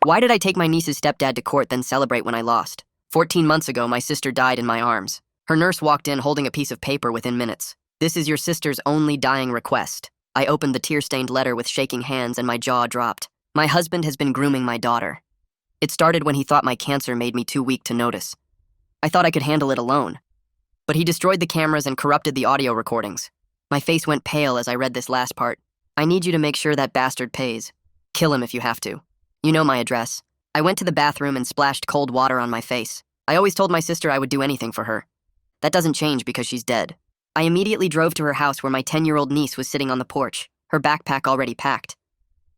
Why did I take my niece's stepdad to court then celebrate when I lost? 14 months ago, my sister died in my arms. Her nurse walked in holding a piece of paper within minutes. This is your sister's only dying request. I opened the tear-stained letter with shaking hands and my jaw dropped. My husband has been grooming my daughter. It started when he thought my cancer made me too weak to notice. I thought I could handle it alone. But he destroyed the cameras and corrupted the audio recordings. My face went pale as I read this last part. I need you to make sure that bastard pays. Kill him if you have to. You know my address. I went to the bathroom and splashed cold water on my face. I always told my sister I would do anything for her. That doesn't change because she's dead. I immediately drove to her house where my 10-year-old niece was sitting on the porch, her backpack already packed.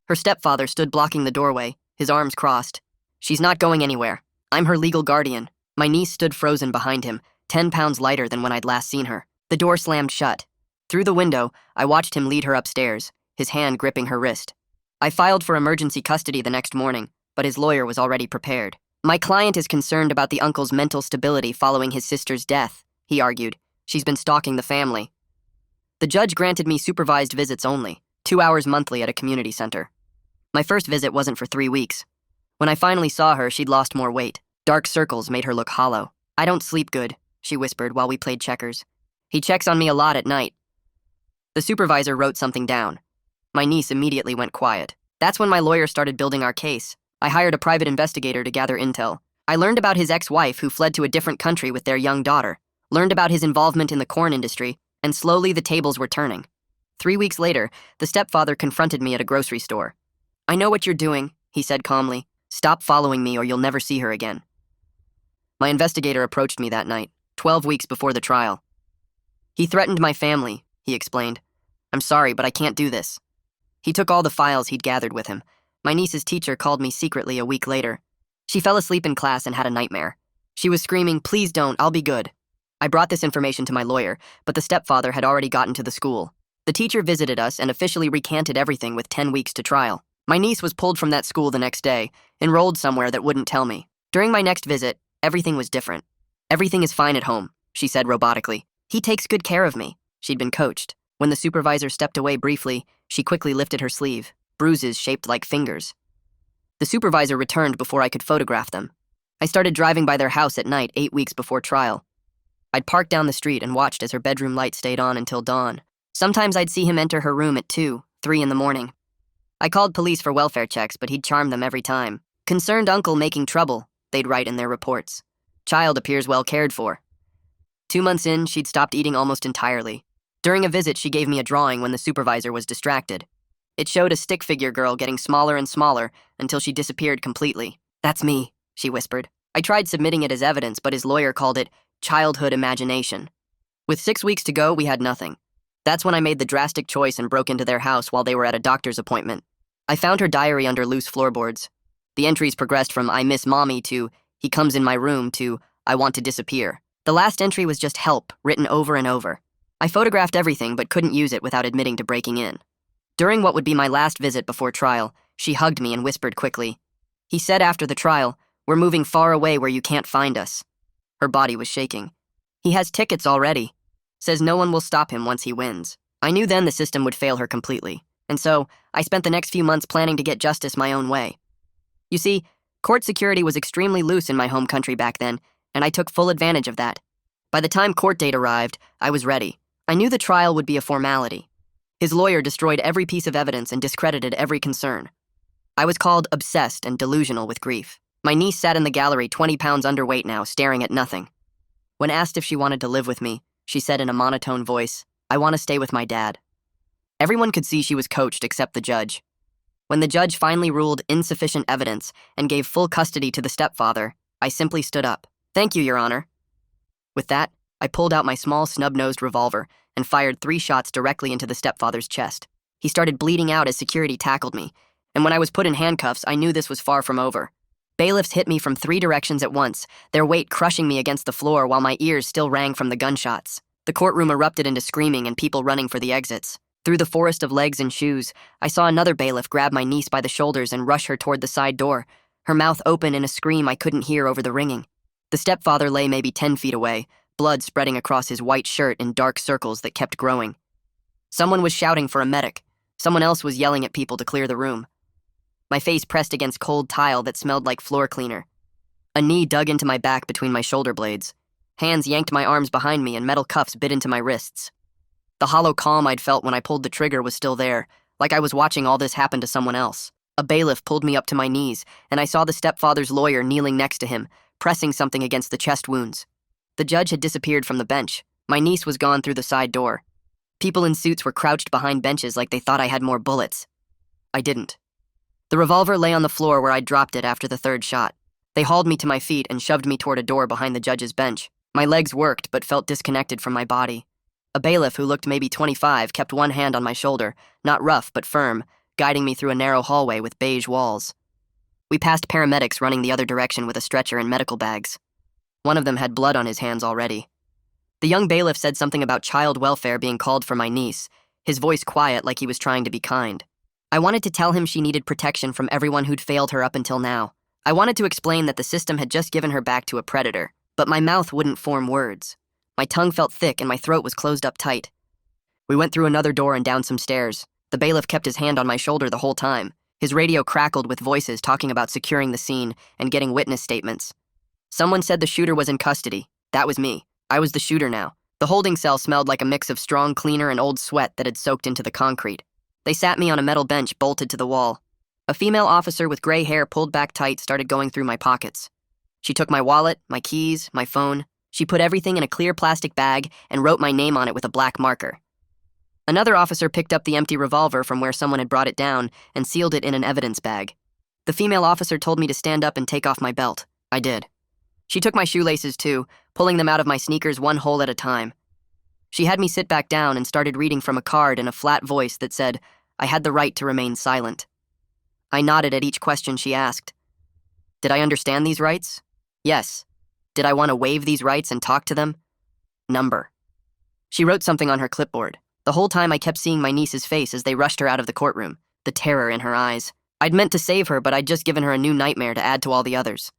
Her stepfather stood blocking the doorway, his arms crossed. She's not going anywhere. I'm her legal guardian. My niece stood frozen behind him, 10 pounds lighter than when I'd last seen her. The door slammed shut. Through the window, I watched him lead her upstairs, his hand gripping her wrist. I filed for emergency custody the next morning, but his lawyer was already prepared. My client is concerned about the uncle's mental stability following his sister's death, he argued. She's been stalking the family. The judge granted me supervised visits only, 2 hours monthly at a community center. My first visit wasn't for 3 weeks. When I finally saw her, she'd lost more weight. Dark circles made her look hollow. I don't sleep good, she whispered while we played checkers. He checks on me a lot at night. The supervisor wrote something down. My niece immediately went quiet. That's when my lawyer started building our case. I hired a private investigator to gather intel. I learned about his ex-wife who fled to a different country with their young daughter, learned about his involvement in the corn industry, and slowly the tables were turning. 3 weeks later, the stepfather confronted me at a grocery store. I know what you're doing, he said calmly. Stop following me or you'll never see her again. My investigator approached me that night, 12 weeks before the trial. He threatened my family, he explained. I'm sorry, but I can't do this. He took all the files he'd gathered with him. My niece's teacher called me secretly a week later. She fell asleep in class and had a nightmare. She was screaming, "Please don't, I'll be good." I brought this information to my lawyer, but the stepfather had already gotten to the school. The teacher visited us and officially recanted everything with 10 weeks to trial. My niece was pulled from that school the next day, enrolled somewhere that wouldn't tell me. During my next visit, everything was different. Everything is fine at home, she said robotically. He takes good care of me. She'd been coached. When the supervisor stepped away briefly, she quickly lifted her sleeve, bruises shaped like fingers. The supervisor returned before I could photograph them. I started driving by their house at night 8 weeks before trial. I'd parked down the street and watched as her bedroom light stayed on until dawn. Sometimes I'd see him enter her room at 2, 3 in the morning. I called police for welfare checks, but he'd charm them every time. Concerned uncle making trouble, they'd write in their reports. Child appears well cared for. 2 months in, she'd stopped eating almost entirely. During a visit, she gave me a drawing when the supervisor was distracted. It showed a stick figure girl getting smaller and smaller until she disappeared completely. That's me, she whispered. I tried submitting it as evidence, but his lawyer called it childhood imagination. With 6 weeks to go, we had nothing. That's when I made the drastic choice and broke into their house while they were at a doctor's appointment. I found her diary under loose floorboards. The entries progressed from "I miss mommy" to "He comes in my room" to "I want to disappear." The last entry was just "help" written over and over. I photographed everything but couldn't use it without admitting to breaking in. During what would be my last visit before trial, she hugged me and whispered quickly. He said after the trial, "We're moving far away where you can't find us." Her body was shaking. He has tickets already. Says no one will stop him once he wins. I knew then the system would fail her completely. And so, I spent the next few months planning to get justice my own way. You see, court security was extremely loose in my home country back then, and I took full advantage of that. By the time court date arrived, I was ready. I knew the trial would be a formality. His lawyer destroyed every piece of evidence and discredited every concern. I was called obsessed and delusional with grief. My niece sat in the gallery 20 pounds underweight now, staring at nothing. When asked if she wanted to live with me, she said in a monotone voice, "I want to stay with my dad." Everyone could see she was coached except the judge. When the judge finally ruled insufficient evidence and gave full custody to the stepfather, I simply stood up. "Thank you, Your Honor." With that, I pulled out my small snub-nosed revolver and fired 3 shots directly into the stepfather's chest. He started bleeding out as security tackled me, and when I was put in handcuffs, I knew this was far from over. Bailiffs hit me from 3 directions at once, their weight crushing me against the floor while my ears still rang from the gunshots. The courtroom erupted into screaming and people running for the exits. Through the forest of legs and shoes, I saw another bailiff grab my niece by the shoulders and rush her toward the side door, her mouth open in a scream I couldn't hear over the ringing. The stepfather lay maybe 10 feet away, blood spreading across his white shirt in dark circles that kept growing. Someone was shouting for a medic. Someone else was yelling at people to clear the room. my face pressed against cold tile that smelled like floor cleaner. A knee dug into my back between my shoulder blades. Hands yanked my arms behind me and metal cuffs bit into my wrists. The hollow calm I'd felt when I pulled the trigger was still there, like I was watching all this happen to someone else. A bailiff pulled me up to my knees, and I saw the stepfather's lawyer kneeling next to him, pressing something against the chest wounds. The judge had disappeared from the bench. My niece was gone through the side door. People in suits were crouched behind benches like they thought I had more bullets. I didn't. The revolver lay on the floor where I'd dropped it after the third shot. They hauled me to my feet and shoved me toward a door behind the judge's bench. My legs worked but felt disconnected from my body. A bailiff who looked maybe 25 kept one hand on my shoulder, not rough but firm, guiding me through a narrow hallway with beige walls. We passed paramedics running the other direction with a stretcher and medical bags. One of them had blood on his hands already. The young bailiff said something about child welfare being called for my niece, his voice quiet like he was trying to be kind. I wanted to tell him she needed protection from everyone who'd failed her up until now. I wanted to explain that the system had just given her back to a predator, but my mouth wouldn't form words. My tongue felt thick and my throat was closed up tight. We went through another door and down some stairs. The bailiff kept his hand on my shoulder the whole time. His radio crackled with voices talking about securing the scene and getting witness statements. Someone said the shooter was in custody. That was me. I was the shooter now. The holding cell smelled like a mix of strong cleaner and old sweat that had soaked into the concrete. They sat me on a metal bench bolted to the wall. A female officer with gray hair pulled back tight started going through my pockets. She took my wallet, my keys, my phone. She put everything in a clear plastic bag and wrote my name on it with a black marker. Another officer picked up the empty revolver from where someone had brought it down and sealed it in an evidence bag. The female officer told me to stand up and take off my belt. I did. She took my shoelaces too, pulling them out of my sneakers one hole at a time. She had me sit back down and started reading from a card in a flat voice that said, I had the right to remain silent. I nodded at each question she asked. Did I understand these rights? Yes. Did I want to waive these rights and talk to them? Number. She wrote something on her clipboard. The whole time I kept seeing my niece's face as they rushed her out of the courtroom, the terror in her eyes. I'd meant to save her, but I'd just given her a new nightmare to add to all the others.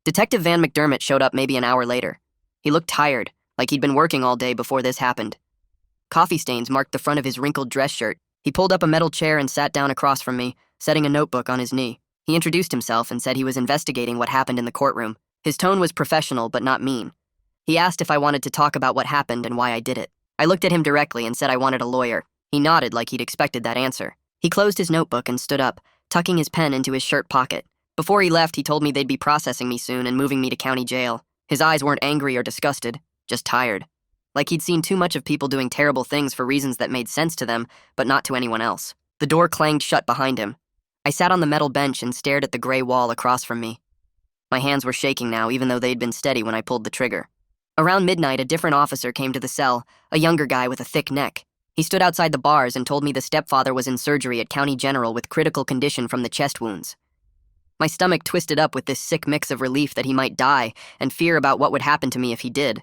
Detective Van McDermott showed up maybe an hour later. He looked tired, like he'd been working all day before this happened. Coffee stains marked the front of his wrinkled dress shirt. He pulled up a metal chair and sat down across from me, setting a notebook on his knee. He introduced himself and said he was investigating what happened in the courtroom. His tone was professional but not mean. He asked if I wanted to talk about what happened and why I did it. I looked at him directly and said I wanted a lawyer. He nodded like he'd expected that answer. He closed his notebook and stood up, tucking his pen into his shirt pocket. Before he left, he told me they'd be processing me soon and moving me to county jail. His eyes weren't angry or disgusted, just tired. Like he'd seen too much of people doing terrible things for reasons that made sense to them, but not to anyone else. The door clanged shut behind him. I sat on the metal bench and stared at the gray wall across from me. My hands were shaking now, even though they'd been steady when I pulled the trigger. Around midnight, a different officer came to the cell, a younger guy with a thick neck. He stood outside the bars and told me the stepfather was in surgery at County General with critical condition from the chest wounds. My stomach twisted up with this sick mix of relief that he might die and fear about what would happen to me if he did.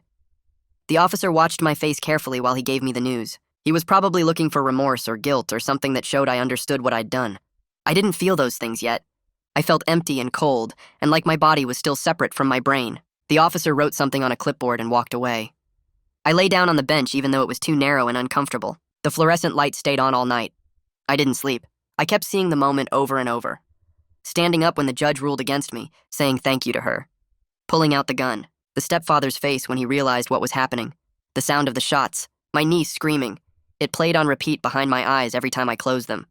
The officer watched my face carefully while he gave me the news. He was probably looking for remorse or guilt or something that showed I understood what I'd done. I didn't feel those things yet. I felt empty and cold, and like my body was still separate from my brain. The officer wrote something on a clipboard and walked away. I lay down on the bench even though it was too narrow and uncomfortable. The fluorescent light stayed on all night. I didn't sleep. I kept seeing the moment over and over. Standing up when the judge ruled against me, saying thank you to her. Pulling out the gun. The stepfather's face when he realized what was happening. The sound of the shots. My niece screaming. It played on repeat behind my eyes every time I closed them.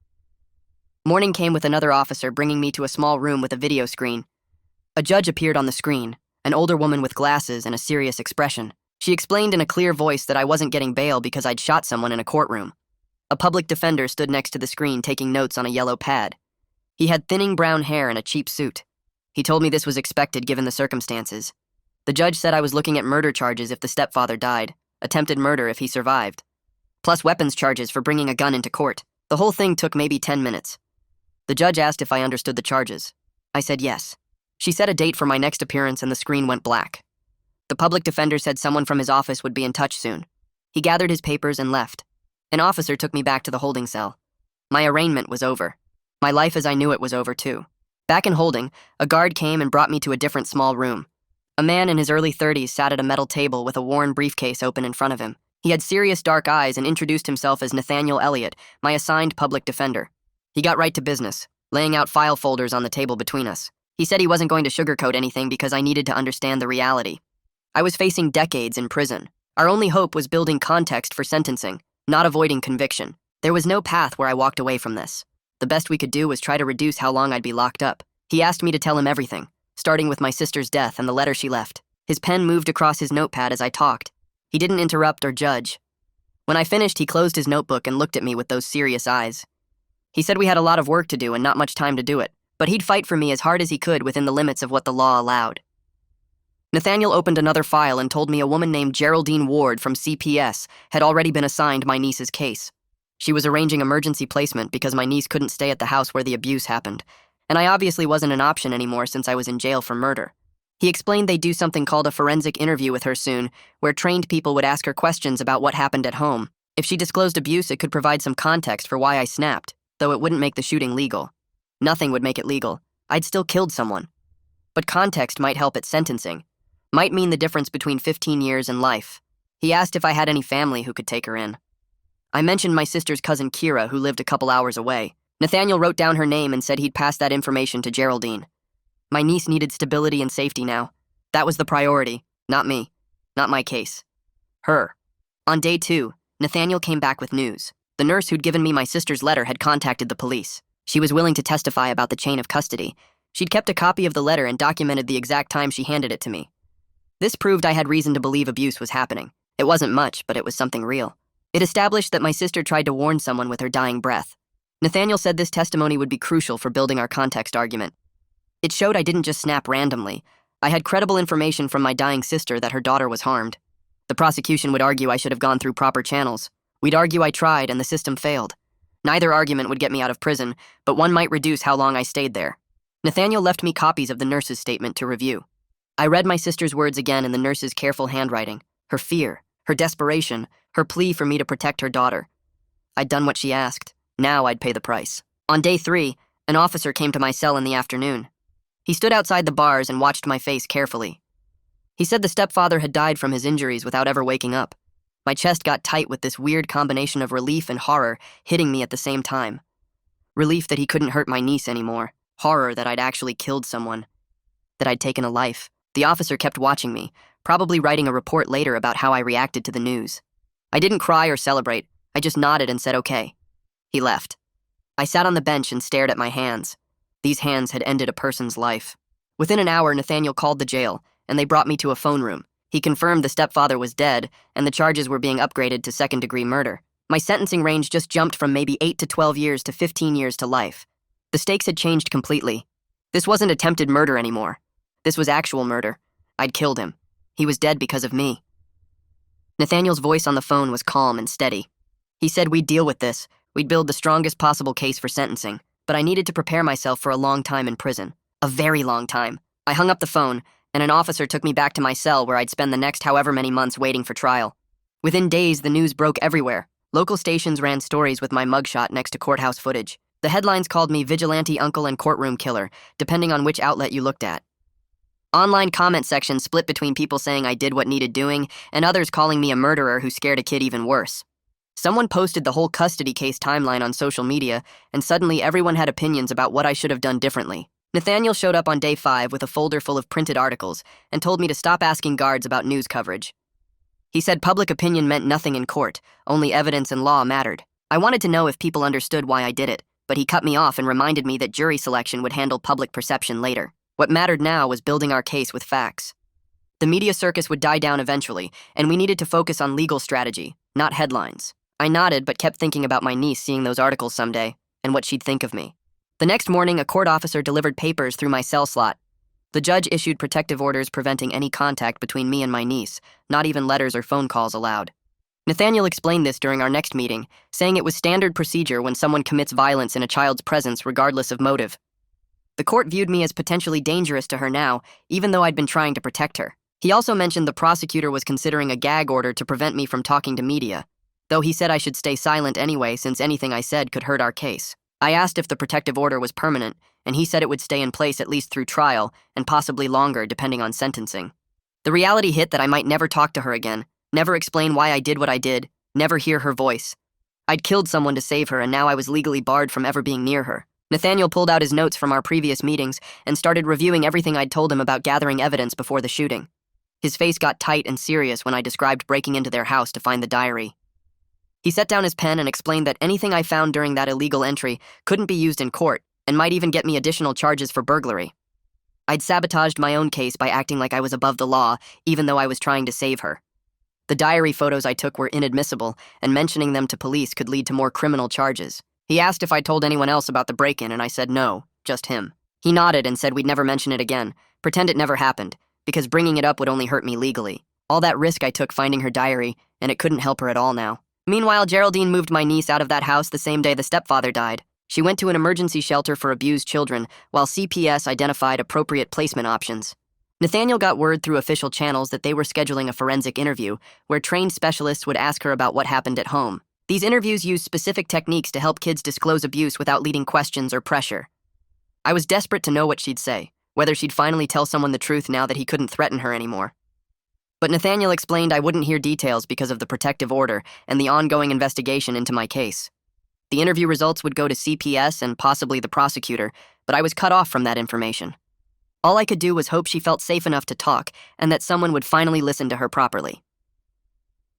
Morning came with another officer bringing me to a small room with a video screen. A judge appeared on the screen, an older woman with glasses and a serious expression. She explained in a clear voice that I wasn't getting bail because I'd shot someone in a courtroom. A public defender stood next to the screen taking notes on a yellow pad. He had thinning brown hair and a cheap suit. He told me this was expected given the circumstances. The judge said I was looking at murder charges if the stepfather died, attempted murder if he survived, plus weapons charges for bringing a gun into court. The whole thing took maybe 10 minutes. The judge asked if I understood the charges. I said yes. She set a date for my next appearance and the screen went black. The public defender said someone from his office would be in touch soon. He gathered his papers and left. An officer took me back to the holding cell. My arraignment was over. My life as I knew it was over too. Back in holding, a guard came and brought me to a different small room. A man in his early 30s sat at a metal table with a worn briefcase open in front of him. He had serious dark eyes and introduced himself as Nathaniel Elliott, my assigned public defender. He got right to business. laying out file folders on the table between us. He said he wasn't going to sugarcoat anything because I needed to understand the reality. I was facing decades in prison. Our only hope was building context for sentencing, not avoiding conviction. There was no path where I walked away from this. The best we could do was try to reduce how long I'd be locked up. He asked me to tell him everything, starting with my sister's death and the letter she left. His pen moved across his notepad as I talked. He didn't interrupt or judge. When I finished, he closed his notebook and looked at me with those serious eyes. He said we had a lot of work to do and not much time to do it, but he'd fight for me as hard as he could within the limits of what the law allowed. Nathaniel opened another file and told me a woman named Geraldine Ward from CPS had already been assigned my niece's case. She was arranging emergency placement because my niece couldn't stay at the house where the abuse happened, and I obviously wasn't an option anymore since I was in jail for murder. He explained they'd do something called a forensic interview with her soon, where trained people would ask her questions about what happened at home. If she disclosed abuse, it could provide some context for why I snapped, though it wouldn't make the shooting legal. Nothing would make it legal. I'd still killed someone. But context might help at sentencing. Might mean the difference between 15 years and life. He asked if I had any family who could take her in. I mentioned my sister's cousin Kira, who lived a couple hours away. Nathaniel wrote down her name and said he'd pass that information to Geraldine. My niece needed stability and safety now. That was the priority, not me, not my case. Her. On day 2, Nathaniel came back with news. The nurse who'd given me my sister's letter had contacted the police. She was willing to testify about the chain of custody. She'd kept a copy of the letter and documented the exact time she handed it to me. This proved I had reason to believe abuse was happening. It wasn't much, but it was something real. It established that my sister tried to warn someone with her dying breath. Nathaniel said this testimony would be crucial for building our context argument. It showed I didn't just snap randomly. I had credible information from my dying sister that her daughter was harmed. The prosecution would argue I should have gone through proper channels. We'd argue I tried and the system failed. Neither argument would get me out of prison, but one might reduce how long I stayed there. Nathaniel left me copies of the nurse's statement to review. I read my sister's words again in the nurse's careful handwriting, her fear, her desperation, her plea for me to protect her daughter. I'd done what she asked. Now I'd pay the price. On day 3, an officer came to my cell in the afternoon. He stood outside the bars and watched my face carefully. He said the stepfather had died from his injuries without ever waking up. My chest got tight with this weird combination of relief and horror hitting me at the same time. Relief that he couldn't hurt my niece anymore. Horror that I'd actually killed someone. That I'd taken a life. The officer kept watching me, probably writing a report later about how I reacted to the news. I didn't cry or celebrate. I just nodded and said okay. He left. I sat on the bench and stared at my hands. These hands had ended a person's life. Within an hour, Nathaniel called the jail, and they brought me to a phone room. He confirmed the stepfather was dead, and the charges were being upgraded to second-degree murder. My sentencing range just jumped from maybe 8 to 12 years to 15 years to life. The stakes had changed completely. This wasn't attempted murder anymore. This was actual murder. I'd killed him. He was dead because of me. Nathaniel's voice on the phone was calm and steady. He said we'd deal with this. We'd build the strongest possible case for sentencing. But I needed to prepare myself for a long time in prison. A very long time. I hung up the phone, and an officer took me back to my cell where I'd spend the next however many months waiting for trial. Within days, the news broke everywhere. Local stations ran stories with my mugshot next to courthouse footage. The headlines called me vigilante uncle and courtroom killer, depending on which outlet you looked at. Online comment sections split between people saying I did what needed doing and others calling me a murderer who scared a kid even worse. Someone posted the whole custody case timeline on social media, and suddenly everyone had opinions about what I should have done differently. Nathaniel showed up on day 5 with a folder full of printed articles and told me to stop asking guards about news coverage. He said public opinion meant nothing in court, only evidence and law mattered. I wanted to know if people understood why I did it, but he cut me off and reminded me that jury selection would handle public perception later. What mattered now was building our case with facts. The media circus would die down eventually, and we needed to focus on legal strategy, not headlines. I nodded but kept thinking about my niece seeing those articles someday, and what she'd think of me. The next morning, a court officer delivered papers through my cell slot. The judge issued protective orders preventing any contact between me and my niece, not even letters or phone calls allowed. Nathaniel explained this during our next meeting, saying it was standard procedure when someone commits violence in a child's presence regardless of motive. The court viewed me as potentially dangerous to her now, even though I'd been trying to protect her. He also mentioned the prosecutor was considering a gag order to prevent me from talking to media, though he said I should stay silent anyway since anything I said could hurt our case. I asked if the protective order was permanent, and he said it would stay in place at least through trial, and possibly longer depending on sentencing. The reality hit that I might never talk to her again, never explain why I did what I did, never hear her voice. I'd killed someone to save her, and now I was legally barred from ever being near her. Nathaniel pulled out his notes from our previous meetings and started reviewing everything I'd told him about gathering evidence before the shooting. His face got tight and serious when I described breaking into their house to find the diary. He set down his pen and explained that anything I found during that illegal entry couldn't be used in court and might even get me additional charges for burglary. I'd sabotaged my own case by acting like I was above the law, even though I was trying to save her. The diary photos I took were inadmissible, and mentioning them to police could lead to more criminal charges. He asked if I told anyone else about the break-in, and I said no, just him. He nodded and said we'd never mention it again, pretend it never happened, because bringing it up would only hurt me legally. All that risk I took finding her diary, and it couldn't help her at all now. Meanwhile, Geraldine moved my niece out of that house the same day the stepfather died. She went to an emergency shelter for abused children, while CPS identified appropriate placement options. Nathaniel got word through official channels that they were scheduling a forensic interview, where trained specialists would ask her about what happened at home. These interviews use specific techniques to help kids disclose abuse without leading questions or pressure. I was desperate to know what she'd say, whether she'd finally tell someone the truth now that he couldn't threaten her anymore. But Nathaniel explained I wouldn't hear details because of the protective order and the ongoing investigation into my case. The interview results would go to CPS and possibly the prosecutor, but I was cut off from that information. All I could do was hope she felt safe enough to talk and that someone would finally listen to her properly.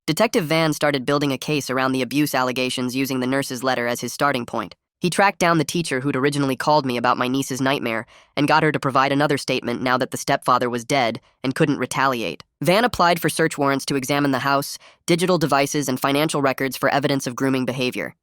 Detective Van started building a case around the abuse allegations using the nurse's letter as his starting point. He tracked down the teacher who'd originally called me about my niece's nightmare and got her to provide another statement now that the stepfather was dead and couldn't retaliate. Van applied for search warrants to examine the house, digital devices, and financial records for evidence of grooming behavior.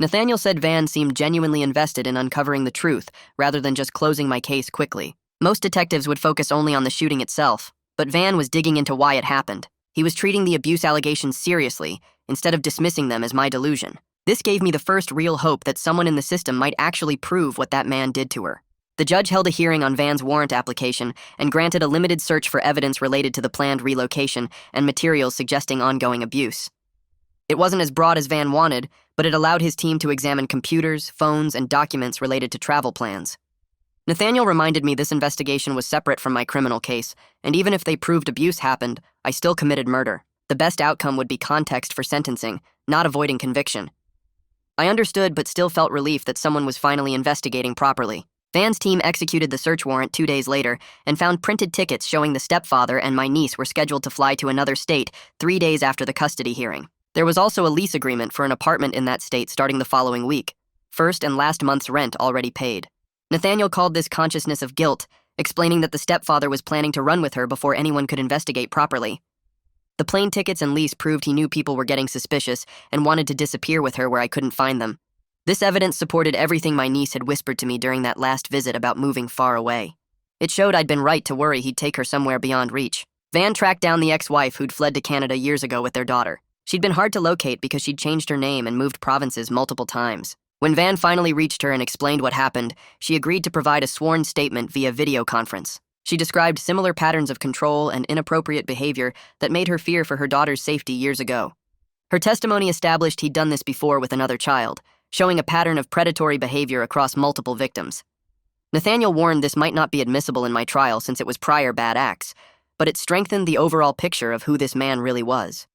Nathaniel said Van seemed genuinely invested in uncovering the truth rather than just closing my case quickly. Most detectives would focus only on the shooting itself, but Van was digging into why it happened. He was treating the abuse allegations seriously instead of dismissing them as my delusion. This gave me the first real hope that someone in the system might actually prove what that man did to her. The judge held a hearing on Van's warrant application and granted a limited search for evidence related to the planned relocation and materials suggesting ongoing abuse. It wasn't as broad as Van wanted, but it allowed his team to examine computers, phones, and documents related to travel plans. Nathaniel reminded me this investigation was separate from my criminal case, and even if they proved abuse happened, I still committed murder. The best outcome would be context for sentencing, not avoiding conviction. I understood but still felt relief that someone was finally investigating properly. Van's team executed the search warrant 2 days later and found printed tickets showing the stepfather and my niece were scheduled to fly to another state 3 days after the custody hearing. There was also a lease agreement for an apartment in that state starting the following week, first and last month's rent already paid. Nathaniel called this consciousness of guilt, explaining that the stepfather was planning to run with her before anyone could investigate properly. The plane tickets and lease proved he knew people were getting suspicious and wanted to disappear with her where I couldn't find them. This evidence supported everything my niece had whispered to me during that last visit about moving far away. It showed I'd been right to worry he'd take her somewhere beyond reach. Van tracked down the ex-wife who'd fled to Canada years ago with their daughter. She'd been hard to locate because she'd changed her name and moved provinces multiple times. When Van finally reached her and explained what happened, she agreed to provide a sworn statement via video conference. She described similar patterns of control and inappropriate behavior that made her fear for her daughter's safety years ago. Her testimony established he'd done this before with another child, showing a pattern of predatory behavior across multiple victims. Nathaniel warned this might not be admissible in my trial since it was prior bad acts, but it strengthened the overall picture of who this man really was.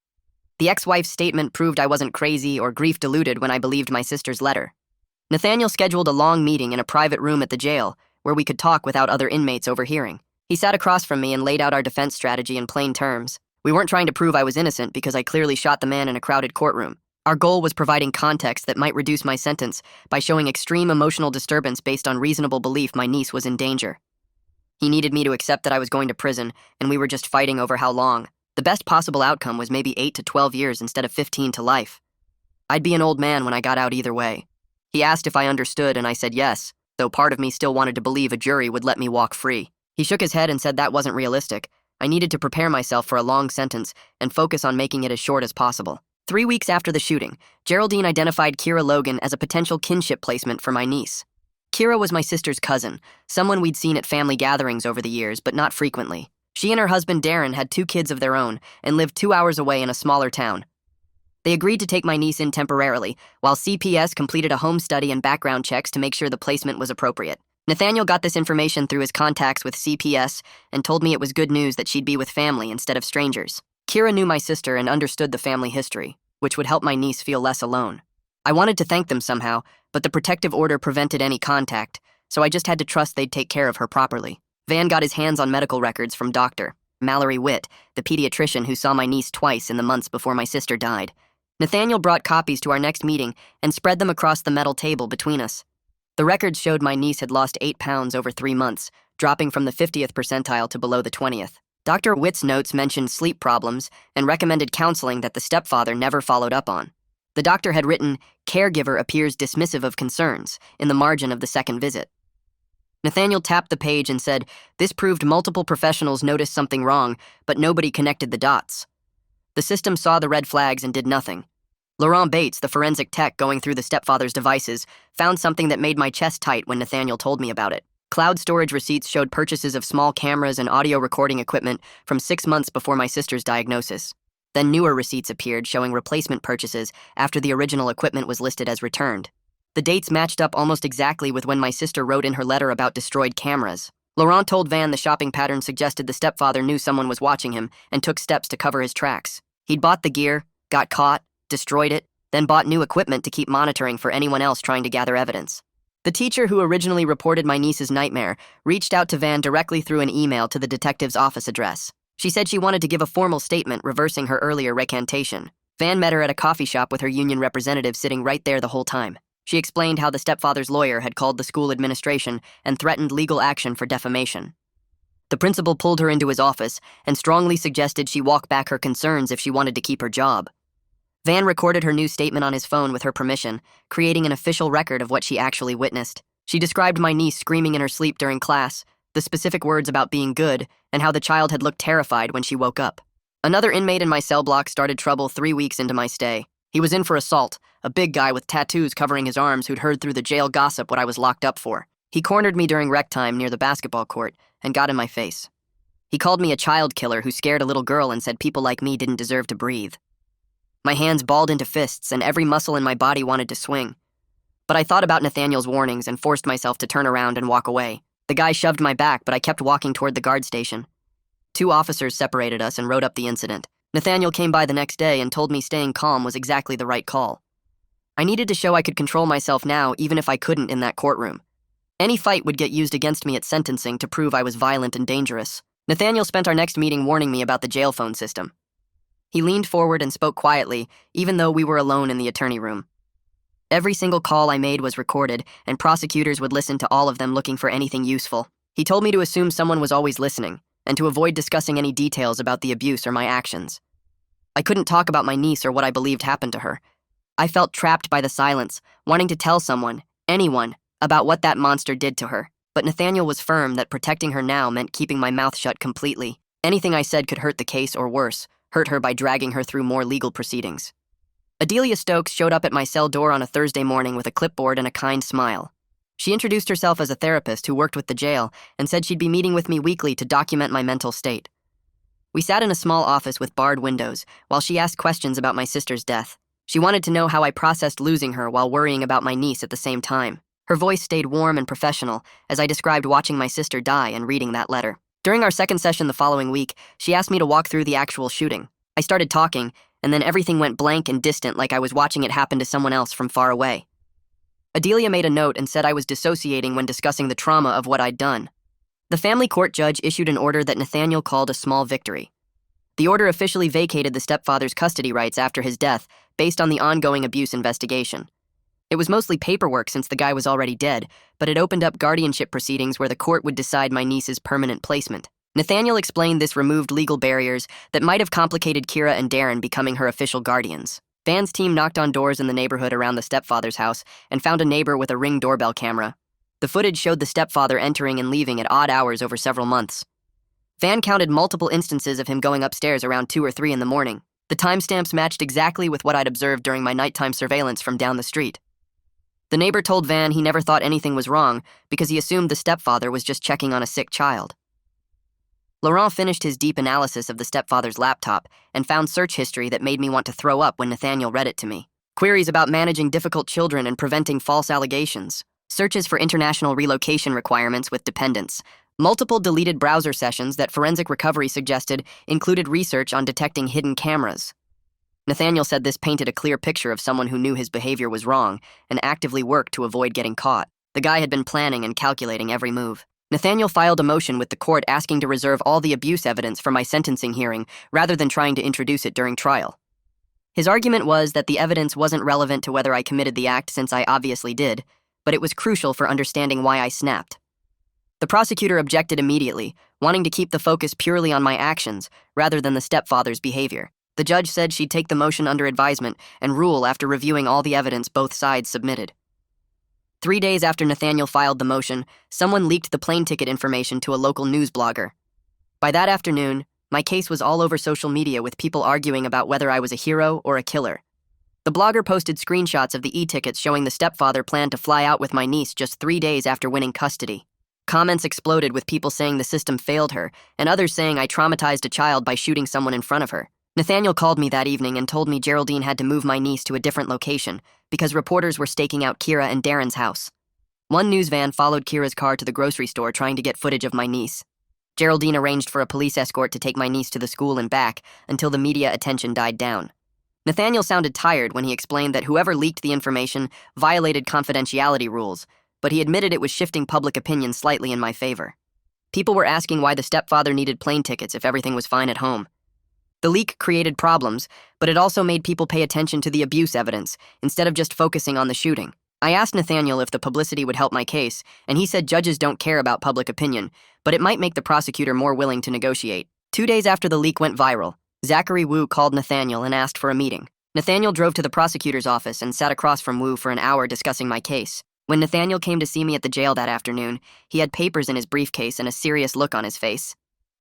The ex-wife's statement proved I wasn't crazy or grief-deluded when I believed my sister's letter. Nathaniel scheduled a long meeting in a private room at the jail, where we could talk without other inmates overhearing. He sat across from me and laid out our defense strategy in plain terms. We weren't trying to prove I was innocent because I clearly shot the man in a crowded courtroom. Our goal was providing context that might reduce my sentence by showing extreme emotional disturbance based on reasonable belief my niece was in danger. He needed me to accept that I was going to prison, and we were just fighting over how long. The best possible outcome was maybe 8 to 12 years instead of 15 to life. I'd be an old man when I got out either way. He asked if I understood, and I said yes, though part of me still wanted to believe a jury would let me walk free. He shook his head and said that wasn't realistic. I needed to prepare myself for a long sentence and focus on making it as short as possible. 3 weeks after the shooting, Geraldine identified Kira Logan as a potential kinship placement for my niece. Kira was my sister's cousin, someone we'd seen at family gatherings over the years, but not frequently. She and her husband Darren had 2 kids of their own and lived 2 hours away in a smaller town. They agreed to take my niece in temporarily, while CPS completed a home study and background checks to make sure the placement was appropriate. Nathaniel got this information through his contacts with CPS and told me it was good news that she'd be with family instead of strangers. Kira knew my sister and understood the family history, which would help my niece feel less alone. I wanted to thank them somehow, but the protective order prevented any contact, so I just had to trust they'd take care of her properly. Van got his hands on medical records from Dr. Mallory Witt, the pediatrician who saw my niece twice in the months before my sister died. Nathaniel brought copies to our next meeting and spread them across the metal table between us. The records showed my niece had lost 8 pounds over 3 months, dropping from the 50th percentile to below the 20th. Dr. Witt's notes mentioned sleep problems and recommended counseling that the stepfather never followed up on. The doctor had written, "Caregiver appears dismissive of concerns," in the margin of the second visit. Nathaniel tapped the page and said, "This proved multiple professionals noticed something wrong, but nobody connected the dots. The system saw the red flags and did nothing." Laurent Bates, the forensic tech going through the stepfather's devices, found something that made my chest tight when Nathaniel told me about it. Cloud storage receipts showed purchases of small cameras and audio recording equipment from 6 months before my sister's diagnosis. Then newer receipts appeared showing replacement purchases after the original equipment was listed as returned. The dates matched up almost exactly with when my sister wrote in her letter about destroyed cameras. Laurent told Van the shopping pattern suggested the stepfather knew someone was watching him and took steps to cover his tracks. He'd bought the gear, got caught, destroyed it, then bought new equipment to keep monitoring for anyone else trying to gather evidence. The teacher who originally reported my niece's nightmare reached out to Van directly through an email to the detective's office address. She said she wanted to give a formal statement reversing her earlier recantation. Van met her at a coffee shop with her union representative sitting right there the whole time. She explained how the stepfather's lawyer had called the school administration and threatened legal action for defamation. The principal pulled her into his office and strongly suggested she walk back her concerns if she wanted to keep her job. Van recorded her new statement on his phone with her permission, creating an official record of what she actually witnessed. She described my niece screaming in her sleep during class, the specific words about being good, and how the child had looked terrified when she woke up. Another inmate in my cell block started trouble 3 weeks into my stay. He was in for assault, a big guy with tattoos covering his arms who'd heard through the jail gossip what I was locked up for. He cornered me during rec time near the basketball court and got in my face. He called me a child killer who scared a little girl and said people like me didn't deserve to breathe. My hands balled into fists and every muscle in my body wanted to swing. But I thought about Nathaniel's warnings and forced myself to turn around and walk away. The guy shoved my back, but I kept walking toward the guard station. 2 officers separated us and wrote up the incident. Nathaniel came by the next day and told me staying calm was exactly the right call. I needed to show I could control myself now, even if I couldn't in that courtroom. Any fight would get used against me at sentencing to prove I was violent and dangerous. Nathaniel spent our next meeting warning me about the jail phone system. He leaned forward and spoke quietly, even though we were alone in the attorney room. Every single call I made was recorded, and prosecutors would listen to all of them looking for anything useful. He told me to assume someone was always listening, and to avoid discussing any details about the abuse or my actions. I couldn't talk about my niece or what I believed happened to her. I felt trapped by the silence, wanting to tell someone, anyone, about what that monster did to her. But Nathaniel was firm that protecting her now meant keeping my mouth shut completely. Anything I said could hurt the case or worse, hurt her by dragging her through more legal proceedings. Adelia Stokes showed up at my cell door on a Thursday morning with a clipboard and a kind smile. She introduced herself as a therapist who worked with the jail and said she'd be meeting with me weekly to document my mental state. We sat in a small office with barred windows while she asked questions about my sister's death. She wanted to know how I processed losing her while worrying about my niece at the same time. Her voice stayed warm and professional as I described watching my sister die and reading that letter. During our second session the following week, she asked me to walk through the actual shooting. I started talking, and then everything went blank and distant like I was watching it happen to someone else from far away. Adelia made a note and said I was dissociating when discussing the trauma of what I'd done. The family court judge issued an order that Nathaniel called a small victory. The order officially vacated the stepfather's custody rights after his death based on the ongoing abuse investigation. It was mostly paperwork since the guy was already dead, but it opened up guardianship proceedings where the court would decide my niece's permanent placement. Nathaniel explained this removed legal barriers that might have complicated Kira and Darren becoming her official guardians. Van's team knocked on doors in the neighborhood around the stepfather's house and found a neighbor with a Ring doorbell camera. The footage showed the stepfather entering and leaving at odd hours over several months. Van counted multiple instances of him going upstairs around 2 or 3 in the morning. The timestamps matched exactly with what I'd observed during my nighttime surveillance from down the street. The neighbor told Van he never thought anything was wrong because he assumed the stepfather was just checking on a sick child. Laurent finished his deep analysis of the stepfather's laptop and found search history that made me want to throw up when Nathaniel read it to me. Queries about managing difficult children and preventing false allegations. Searches for international relocation requirements with dependents. Multiple deleted browser sessions that forensic recovery suggested included research on detecting hidden cameras. Nathaniel said this painted a clear picture of someone who knew his behavior was wrong and actively worked to avoid getting caught. The guy had been planning and calculating every move. Nathaniel filed a motion with the court asking to reserve all the abuse evidence for my sentencing hearing rather than trying to introduce it during trial. His argument was that the evidence wasn't relevant to whether I committed the act since I obviously did, but it was crucial for understanding why I snapped. The prosecutor objected immediately, wanting to keep the focus purely on my actions rather than the stepfather's behavior. The judge said she'd take the motion under advisement and rule after reviewing all the evidence both sides submitted. 3 days after Nathaniel filed the motion, someone leaked the plane ticket information to a local news blogger. By that afternoon, my case was all over social media with people arguing about whether I was a hero or a killer. The blogger posted screenshots of the e-tickets showing the stepfather planned to fly out with my niece just 3 days after winning custody. Comments exploded with people saying the system failed her, and others saying I traumatized a child by shooting someone in front of her. Nathaniel called me that evening and told me Geraldine had to move my niece to a different location because reporters were staking out Kira and Darren's house. One news van followed Kira's car to the grocery store trying to get footage of my niece. Geraldine arranged for a police escort to take my niece to the school and back until the media attention died down. Nathaniel sounded tired when he explained that whoever leaked the information violated confidentiality rules, but he admitted it was shifting public opinion slightly in my favor. People were asking why the stepfather needed plane tickets if everything was fine at home. The leak created problems, but it also made people pay attention to the abuse evidence instead of just focusing on the shooting. I asked Nathaniel if the publicity would help my case, and he said judges don't care about public opinion, but it might make the prosecutor more willing to negotiate. 2 days after the leak went viral, Zachary Wu called Nathaniel and asked for a meeting. Nathaniel drove to the prosecutor's office and sat across from Wu for an hour discussing my case. When Nathaniel came to see me at the jail that afternoon, he had papers in his briefcase and a serious look on his face.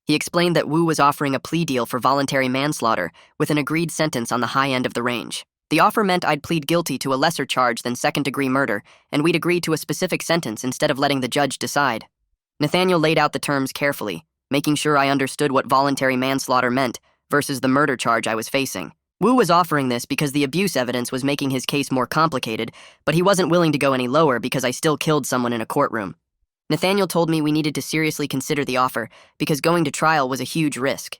He explained that Wu was offering a plea deal for voluntary manslaughter with an agreed sentence on the high end of the range. The offer meant I'd plead guilty to a lesser charge than second-degree murder, and we'd agree to a specific sentence instead of letting the judge decide. Nathaniel laid out the terms carefully, making sure I understood what voluntary manslaughter meant versus the murder charge I was facing. Wu was offering this because the abuse evidence was making his case more complicated, but he wasn't willing to go any lower because I still killed someone in a courtroom. Nathaniel told me we needed to seriously consider the offer because going to trial was a huge risk.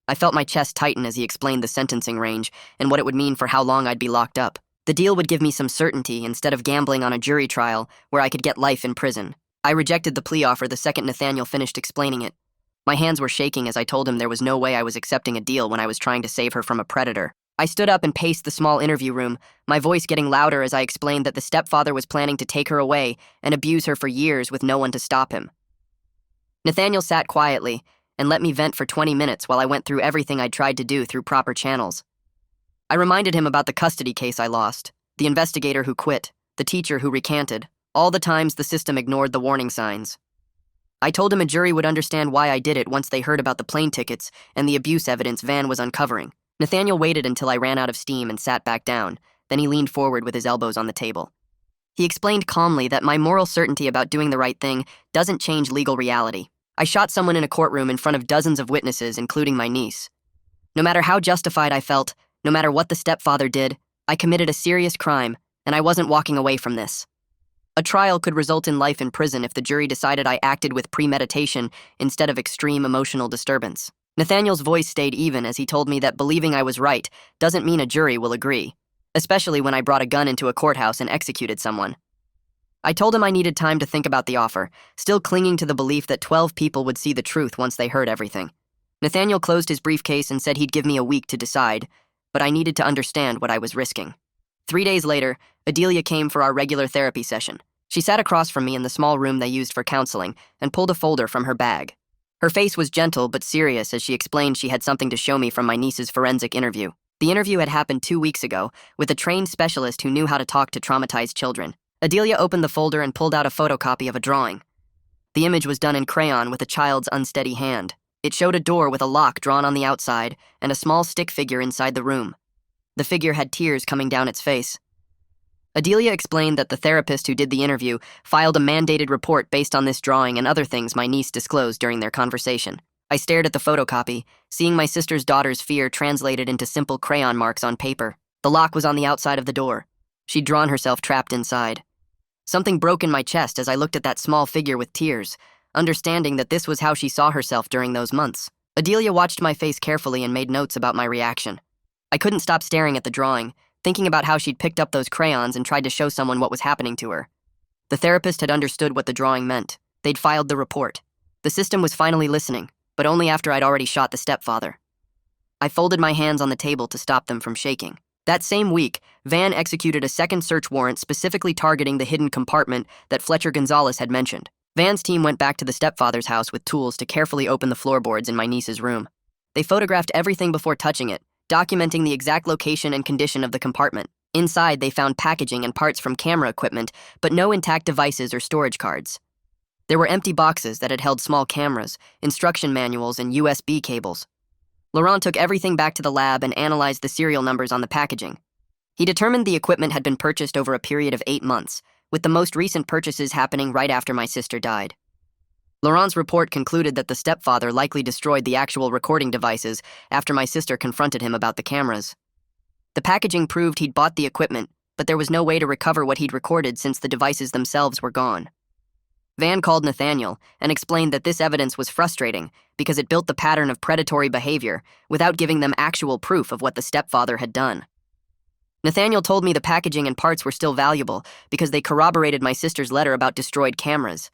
I felt my chest tighten as he explained the sentencing range and what it would mean for how long I'd be locked up. The deal would give me some certainty instead of gambling on a jury trial where I could get life in prison. I rejected the plea offer the second Nathaniel finished explaining it. My hands were shaking as I told him there was no way I was accepting a deal when I was trying to save her from a predator. I stood up and paced the small interview room, my voice getting louder as I explained that the stepfather was planning to take her away and abuse her for years with no one to stop him. Nathaniel sat quietly and let me vent for 20 minutes while I went through everything I'd tried to do through proper channels. I reminded him about the custody case I lost, the investigator who quit, the teacher who recanted, all the times the system ignored the warning signs. I told him a jury would understand why I did it once they heard about the plane tickets and the abuse evidence Van was uncovering. Nathaniel waited until I ran out of steam and sat back down, then he leaned forward with his elbows on the table. He explained calmly that my moral certainty about doing the right thing doesn't change legal reality. I shot someone in a courtroom in front of dozens of witnesses, including my niece. No matter how justified I felt, no matter what the stepfather did, I committed a serious crime, and I wasn't walking away from this. A trial could result in life in prison if the jury decided I acted with premeditation instead of extreme emotional disturbance. Nathaniel's voice stayed even as he told me that believing I was right doesn't mean a jury will agree, especially when I brought a gun into a courthouse and executed someone. I told him I needed time to think about the offer, still clinging to the belief that 12 people would see the truth once they heard everything. Nathaniel closed his briefcase and said he'd give me a week to decide, but I needed to understand what I was risking. 3 days later, Adelia came for our regular therapy session. She sat across from me in the small room they used for counseling and pulled a folder from her bag. Her face was gentle but serious as she explained she had something to show me from my niece's forensic interview. The interview had happened 2 weeks ago with a trained specialist who knew how to talk to traumatized children. Adelia opened the folder and pulled out a photocopy of a drawing. The image was done in crayon with a child's unsteady hand. It showed a door with a lock drawn on the outside and a small stick figure inside the room. The figure had tears coming down its face. Adelia explained that the therapist who did the interview filed a mandated report based on this drawing and other things my niece disclosed during their conversation. I stared at the photocopy, seeing my sister's daughter's fear translated into simple crayon marks on paper. The lock was on the outside of the door. She'd drawn herself trapped inside. Something broke in my chest as I looked at that small figure with tears, understanding that this was how she saw herself during those months. Adelia watched my face carefully and made notes about my reaction. I couldn't stop staring at the drawing, thinking about how she'd picked up those crayons and tried to show someone what was happening to her. The therapist had understood what the drawing meant. They'd filed the report. The system was finally listening, but only after I'd already shot the stepfather. I folded my hands on the table to stop them from shaking. That same week, Van executed a second search warrant specifically targeting the hidden compartment that Fletcher Gonzalez had mentioned. Van's team went back to the stepfather's house with tools to carefully open the floorboards in my niece's room. They photographed everything before touching it, documenting the exact location and condition of the compartment. Inside, they found packaging and parts from camera equipment, but no intact devices or storage cards. There were empty boxes that had held small cameras, instruction manuals, and USB cables. Laurent took everything back to the lab and analyzed the serial numbers on the packaging. He determined the equipment had been purchased over a period of 8 months, with the most recent purchases happening right after my sister died. Laurent's report concluded that the stepfather likely destroyed the actual recording devices after my sister confronted him about the cameras. The packaging proved he'd bought the equipment, but there was no way to recover what he'd recorded since the devices themselves were gone. Van called Nathaniel and explained that this evidence was frustrating because it built the pattern of predatory behavior without giving them actual proof of what the stepfather had done. Nathaniel told me the packaging and parts were still valuable because they corroborated my sister's letter about destroyed cameras.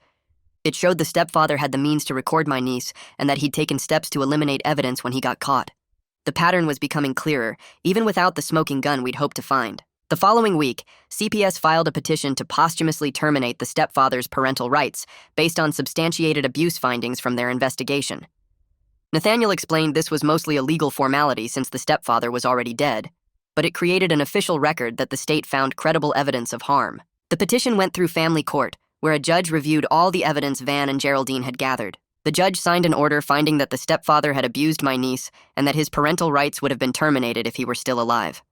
It showed the stepfather had the means to record my niece and that he'd taken steps to eliminate evidence when he got caught. The pattern was becoming clearer, even without the smoking gun we'd hoped to find. The following week, CPS filed a petition to posthumously terminate the stepfather's parental rights based on substantiated abuse findings from their investigation. Nathaniel explained this was mostly a legal formality since the stepfather was already dead, but it created an official record that the state found credible evidence of harm. The petition went through family court, where a judge reviewed all the evidence Van and Geraldine had gathered. The judge signed an order finding that the stepfather had abused my niece and that his parental rights would have been terminated if he were still alive.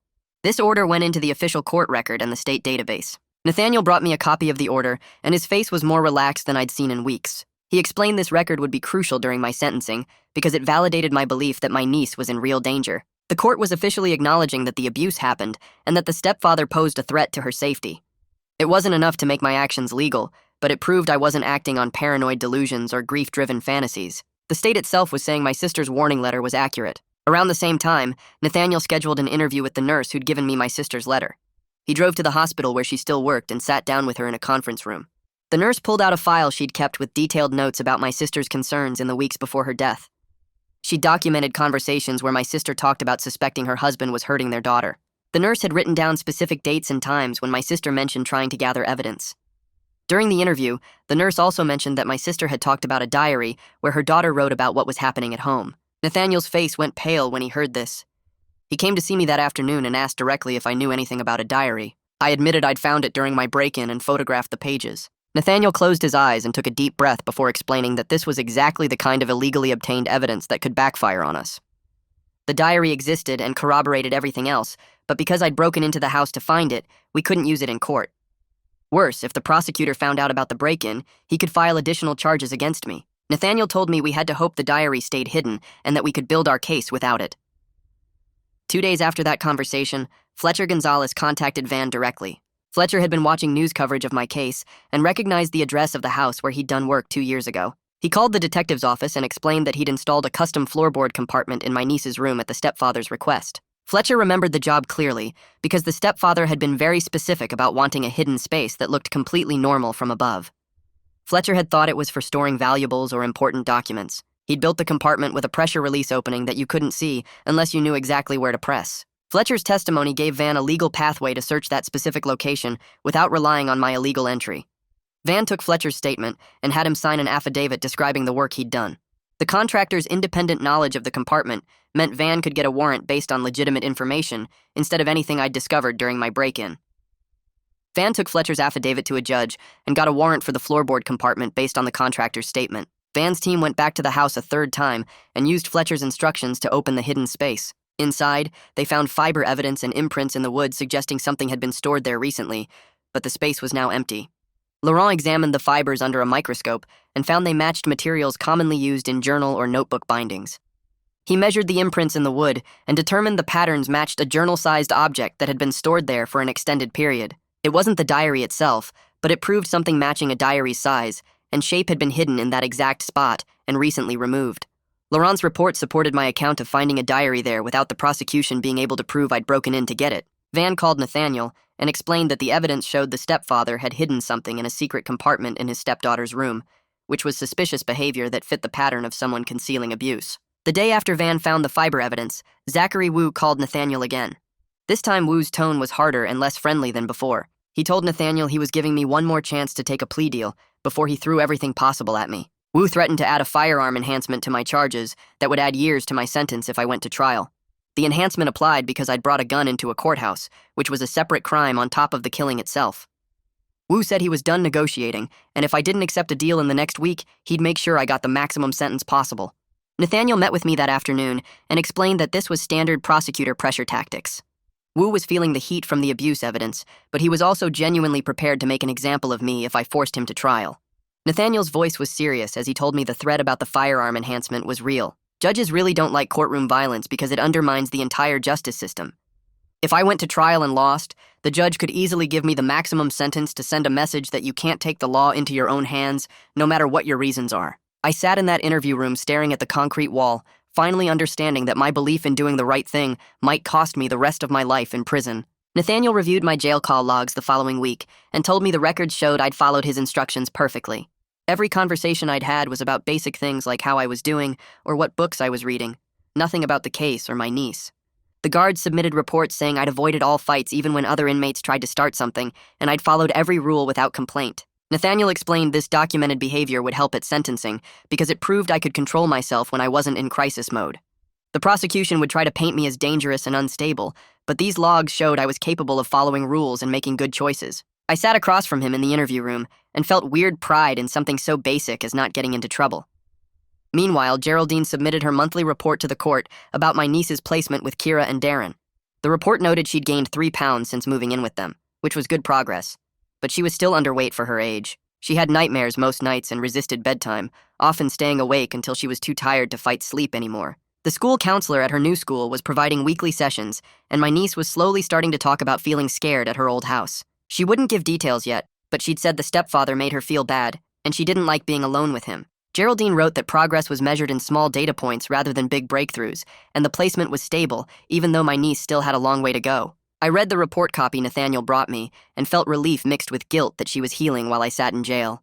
This order went into the official court record and the state database. Nathaniel brought me a copy of the order, and his face was more relaxed than I'd seen in weeks. He explained this record would be crucial during my sentencing because it validated my belief that my niece was in real danger. The court was officially acknowledging that the abuse happened and that the stepfather posed a threat to her safety. It wasn't enough to make my actions legal, but it proved I wasn't acting on paranoid delusions or grief-driven fantasies. The state itself was saying my sister's warning letter was accurate. Around the same time, Nathaniel scheduled an interview with the nurse who'd given me my sister's letter. He drove to the hospital where she still worked and sat down with her in a conference room. The nurse pulled out a file she'd kept with detailed notes about my sister's concerns in the weeks before her death. She documented conversations where my sister talked about suspecting her husband was hurting their daughter. The nurse had written down specific dates and times when my sister mentioned trying to gather evidence. During the interview, the nurse also mentioned that my sister had talked about a diary where her daughter wrote about what was happening at home. Nathaniel's face went pale when he heard this. He came to see me that afternoon and asked directly if I knew anything about a diary. I admitted I'd found it during my break-in and photographed the pages. Nathaniel closed his eyes and took a deep breath before explaining that this was exactly the kind of illegally obtained evidence that could backfire on us. The diary existed and corroborated everything else, but because I'd broken into the house to find it, we couldn't use it in court. Worse, if the prosecutor found out about the break-in, he could file additional charges against me. Nathaniel told me we had to hope the diary stayed hidden and that we could build our case without it. 2 days after that conversation, Fletcher Gonzalez contacted Van directly. Fletcher had been watching news coverage of my case and recognized the address of the house where he'd done work 2 years ago. He called the detective's office and explained that he'd installed a custom floorboard compartment in my niece's room at the stepfather's request. Fletcher remembered the job clearly because the stepfather had been very specific about wanting a hidden space that looked completely normal from above. Fletcher had thought it was for storing valuables or important documents. He'd built the compartment with a pressure release opening that you couldn't see unless you knew exactly where to press. Fletcher's testimony gave Van a legal pathway to search that specific location without relying on my illegal entry. Van took Fletcher's statement and had him sign an affidavit describing the work he'd done. The contractor's independent knowledge of the compartment meant Van could get a warrant based on legitimate information instead of anything I'd discovered during my break-in. Van took Fletcher's affidavit to a judge and got a warrant for the floorboard compartment based on the contractor's statement. Van's team went back to the house a third time and used Fletcher's instructions to open the hidden space. Inside, they found fiber evidence and imprints in the wood suggesting something had been stored there recently, but the space was now empty. Laurent examined the fibers under a microscope and found they matched materials commonly used in journal or notebook bindings. He measured the imprints in the wood and determined the patterns matched a journal-sized object that had been stored there for an extended period. It wasn't the diary itself, but it proved something matching a diary's size, and shape had been hidden in that exact spot and recently removed. Laurent's report supported my account of finding a diary there without the prosecution being able to prove I'd broken in to get it. Van called Nathaniel and explained that the evidence showed the stepfather had hidden something in a secret compartment in his stepdaughter's room, which was suspicious behavior that fit the pattern of someone concealing abuse. The day after Van found the fiber evidence, Zachary Wu called Nathaniel again. This time Wu's tone was harder and less friendly than before. He told Nathaniel he was giving me one more chance to take a plea deal before he threw everything possible at me. Wu threatened to add a firearm enhancement to my charges that would add years to my sentence if I went to trial. The enhancement applied because I'd brought a gun into a courthouse, which was a separate crime on top of the killing itself. Wu said he was done negotiating, and if I didn't accept a deal in the next week, he'd make sure I got the maximum sentence possible. Nathaniel met with me that afternoon and explained that this was standard prosecutor pressure tactics. Wu was feeling the heat from the abuse evidence, but he was also genuinely prepared to make an example of me if I forced him to trial. Nathaniel's voice was serious as he told me the threat about the firearm enhancement was real. Judges really don't like courtroom violence because it undermines the entire justice system. If I went to trial and lost, the judge could easily give me the maximum sentence to send a message that you can't take the law into your own hands, no matter what your reasons are. I sat in that interview room staring at the concrete wall, finally understanding that my belief in doing the right thing might cost me the rest of my life in prison. Nathaniel reviewed my jail call logs the following week and told me the records showed I'd followed his instructions perfectly. Every conversation I'd had was about basic things like how I was doing or what books I was reading, nothing about the case or my niece. The guards submitted reports saying I'd avoided all fights even when other inmates tried to start something, and I'd followed every rule without complaint. Nathaniel explained this documented behavior would help at sentencing because it proved I could control myself when I wasn't in crisis mode. The prosecution would try to paint me as dangerous and unstable, but these logs showed I was capable of following rules and making good choices. I sat across from him in the interview room and felt weird pride in something so basic as not getting into trouble. Meanwhile, Geraldine submitted her monthly report to the court about my niece's placement with Kira and Darren. The report noted she'd gained 3 pounds since moving in with them, which was good progress. But she was still underweight for her age. She had nightmares most nights and resisted bedtime, often staying awake until she was too tired to fight sleep anymore. The school counselor at her new school was providing weekly sessions, and my niece was slowly starting to talk about feeling scared at her old house. She wouldn't give details yet, but she'd said the stepfather made her feel bad, and she didn't like being alone with him. Geraldine wrote that progress was measured in small data points rather than big breakthroughs, and the placement was stable, even though my niece still had a long way to go. I read the report copy Nathaniel brought me and felt relief mixed with guilt that she was healing while I sat in jail.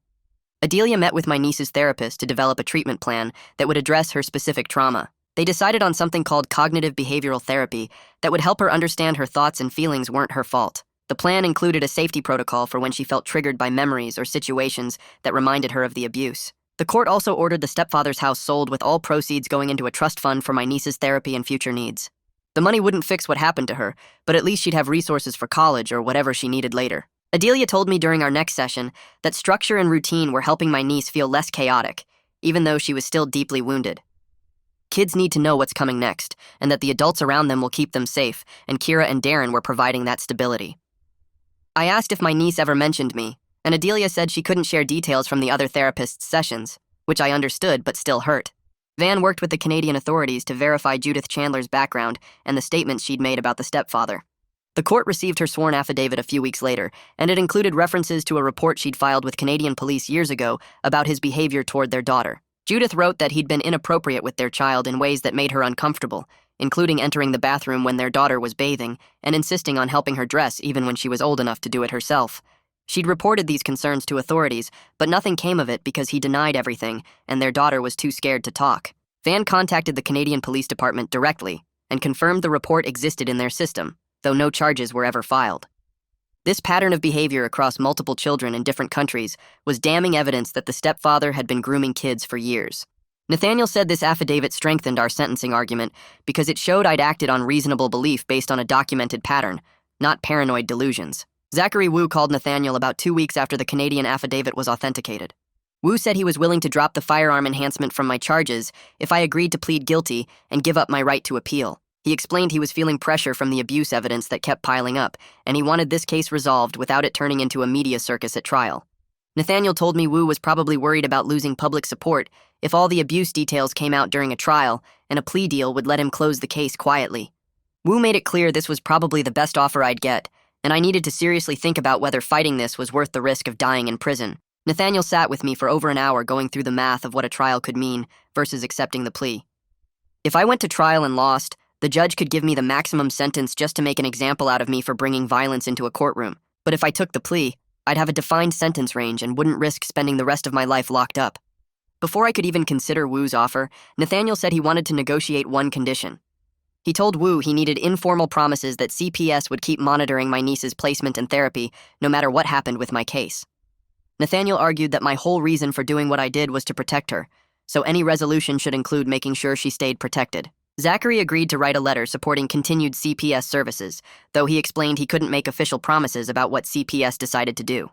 Adelia met with my niece's therapist to develop a treatment plan that would address her specific trauma. They decided on something called cognitive behavioral therapy that would help her understand her thoughts and feelings weren't her fault. The plan included a safety protocol for when she felt triggered by memories or situations that reminded her of the abuse. The court also ordered the stepfather's house sold with all proceeds going into a trust fund for my niece's therapy and future needs. The money wouldn't fix what happened to her, but at least she'd have resources for college or whatever she needed later. Adelia told me during our next session that structure and routine were helping my niece feel less chaotic, even though she was still deeply wounded. Kids need to know what's coming next, and that the adults around them will keep them safe, and Kira and Darren were providing that stability. I asked if my niece ever mentioned me, and Adelia said she couldn't share details from the other therapist's sessions, which I understood but still hurt. Van worked with the Canadian authorities to verify Judith Chandler's background and the statements she'd made about the stepfather. The court received her sworn affidavit a few weeks later, and it included references to a report she'd filed with Canadian police years ago about his behavior toward their daughter. Judith wrote that he'd been inappropriate with their child in ways that made her uncomfortable, including entering the bathroom when their daughter was bathing and insisting on helping her dress even when she was old enough to do it herself. She'd reported these concerns to authorities, but nothing came of it because he denied everything, and their daughter was too scared to talk. Van contacted the Canadian Police Department directly and confirmed the report existed in their system, though no charges were ever filed. This pattern of behavior across multiple children in different countries was damning evidence that the stepfather had been grooming kids for years. Nathaniel said this affidavit strengthened our sentencing argument because it showed I'd acted on reasonable belief based on a documented pattern, not paranoid delusions. Zachary Wu called Nathaniel about 2 weeks after the Canadian affidavit was authenticated. Wu said he was willing to drop the firearm enhancement from my charges if I agreed to plead guilty and give up my right to appeal. He explained he was feeling pressure from the abuse evidence that kept piling up, and he wanted this case resolved without it turning into a media circus at trial. Nathaniel told me Wu was probably worried about losing public support if all the abuse details came out during a trial, and a plea deal would let him close the case quietly. Wu made it clear this was probably the best offer I'd get, and I needed to seriously think about whether fighting this was worth the risk of dying in prison. Nathaniel sat with me for over an hour going through the math of what a trial could mean versus accepting the plea. If I went to trial and lost, the judge could give me the maximum sentence just to make an example out of me for bringing violence into a courtroom. But if I took the plea, I'd have a defined sentence range and wouldn't risk spending the rest of my life locked up. Before I could even consider Wu's offer, Nathaniel said he wanted to negotiate one condition. He told Wu he needed informal promises that CPS would keep monitoring my niece's placement and therapy no matter what happened with my case. Nathaniel argued that my whole reason for doing what I did was to protect her, so any resolution should include making sure she stayed protected. Zachary agreed to write a letter supporting continued CPS services, though he explained he couldn't make official promises about what CPS decided to do.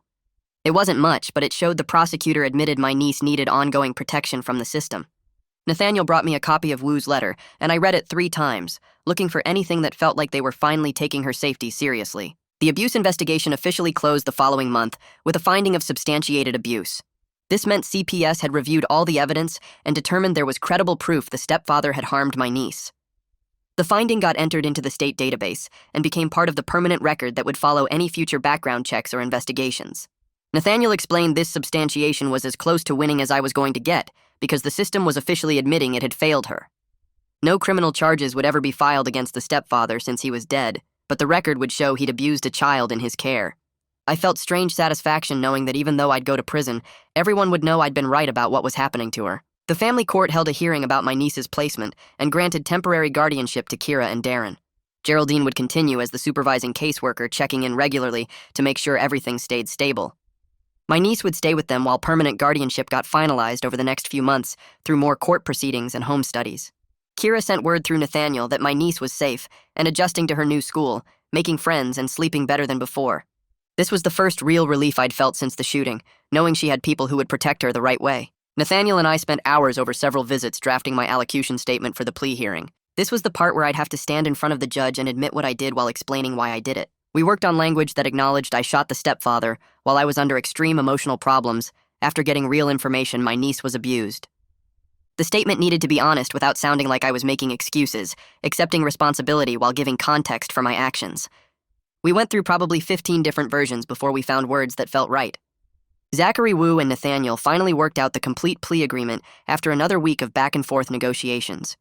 It wasn't much, but it showed the prosecutor admitted my niece needed ongoing protection from the system. Nathaniel brought me a copy of Wu's letter, and I read it 3 times, looking for anything that felt like they were finally taking her safety seriously. The abuse investigation officially closed the following month with a finding of substantiated abuse. This meant CPS had reviewed all the evidence and determined there was credible proof the stepfather had harmed my niece. The finding got entered into the state database and became part of the permanent record that would follow any future background checks or investigations. Nathaniel explained this substantiation was as close to winning as I was going to get, because the system was officially admitting it had failed her. No criminal charges would ever be filed against the stepfather since he was dead, but the record would show he'd abused a child in his care. I felt strange satisfaction knowing that even though I'd go to prison, everyone would know I'd been right about what was happening to her. The family court held a hearing about my niece's placement and granted temporary guardianship to Kira and Darren. Geraldine would continue as the supervising caseworker, checking in regularly to make sure everything stayed stable. My niece would stay with them while permanent guardianship got finalized over the next few months through more court proceedings and home studies. Kira sent word through Nathaniel that my niece was safe and adjusting to her new school, making friends and sleeping better than before. This was the first real relief I'd felt since the shooting, knowing she had people who would protect her the right way. Nathaniel and I spent hours over several visits drafting my allocution statement for the plea hearing. This was the part where I'd have to stand in front of the judge and admit what I did while explaining why I did it. We worked on language that acknowledged I shot the stepfather while I was under extreme emotional problems after getting real information my niece was abused. The statement needed to be honest without sounding like I was making excuses, accepting responsibility while giving context for my actions. We went through probably 15 different versions before we found words that felt right. Zachary, Wu, and Nathaniel finally worked out the complete plea agreement after another week of back-and-forth negotiations.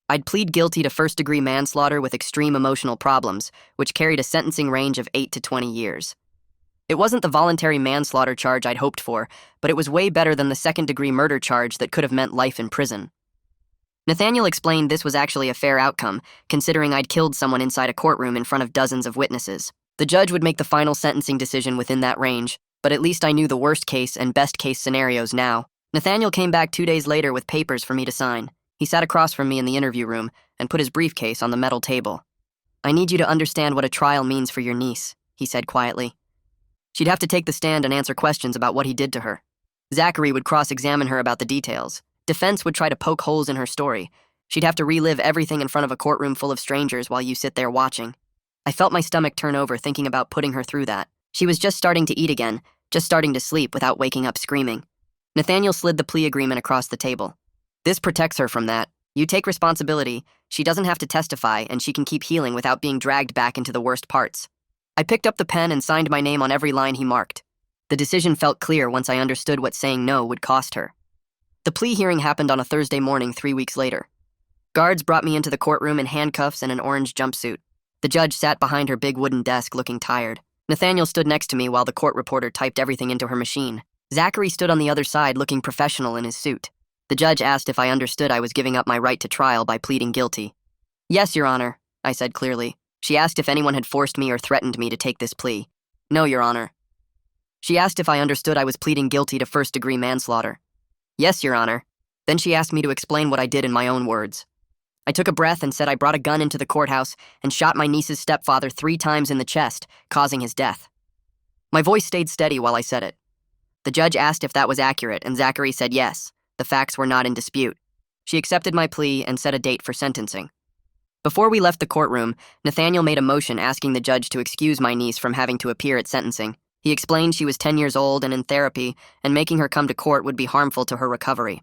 I'd plead guilty to first-degree manslaughter with extreme emotional problems, which carried a sentencing range of 8 to 20 years. It wasn't the voluntary manslaughter charge I'd hoped for, but it was way better than the second-degree murder charge that could have meant life in prison. Nathaniel explained this was actually a fair outcome, considering I'd killed someone inside a courtroom in front of dozens of witnesses. The judge would make the final sentencing decision within that range, but at least I knew the worst-case and best-case scenarios now. Nathaniel came back 2 days later with papers for me to sign. He sat across from me in the interview room and put his briefcase on the metal table. "I need you to understand what a trial means for your niece," he said quietly. "She'd have to take the stand and answer questions about what he did to her. Zachary would cross-examine her about the details. Defense would try to poke holes in her story. She'd have to relive everything in front of a courtroom full of strangers while you sit there watching." I felt my stomach turn over thinking about putting her through that. She was just starting to eat again, just starting to sleep without waking up screaming. Nathaniel slid the plea agreement across the table. "This protects her from that. You take responsibility, she doesn't have to testify, and she can keep healing without being dragged back into the worst parts." I picked up the pen and signed my name on every line he marked. The decision felt clear once I understood what saying no would cost her. The plea hearing happened on a Thursday morning 3 weeks later. Guards brought me into the courtroom in handcuffs and an orange jumpsuit. The judge sat behind her big wooden desk looking tired. Nathaniel stood next to me while the court reporter typed everything into her machine. Zachary stood on the other side looking professional in his suit. The judge asked if I understood I was giving up my right to trial by pleading guilty. "Yes, Your Honor," I said clearly. She asked if anyone had forced me or threatened me to take this plea. "No, Your Honor." She asked if I understood I was pleading guilty to first-degree manslaughter. "Yes, Your Honor." Then she asked me to explain what I did in my own words. I took a breath and said I brought a gun into the courthouse and shot my niece's stepfather 3 times in the chest, causing his death. My voice stayed steady while I said it. The judge asked if that was accurate, and Zachary said yes. The facts were not in dispute. She accepted my plea and set a date for sentencing. Before we left the courtroom, Nathaniel made a motion asking the judge to excuse my niece from having to appear at sentencing. He explained she was 10 years old and in therapy, and making her come to court would be harmful to her recovery.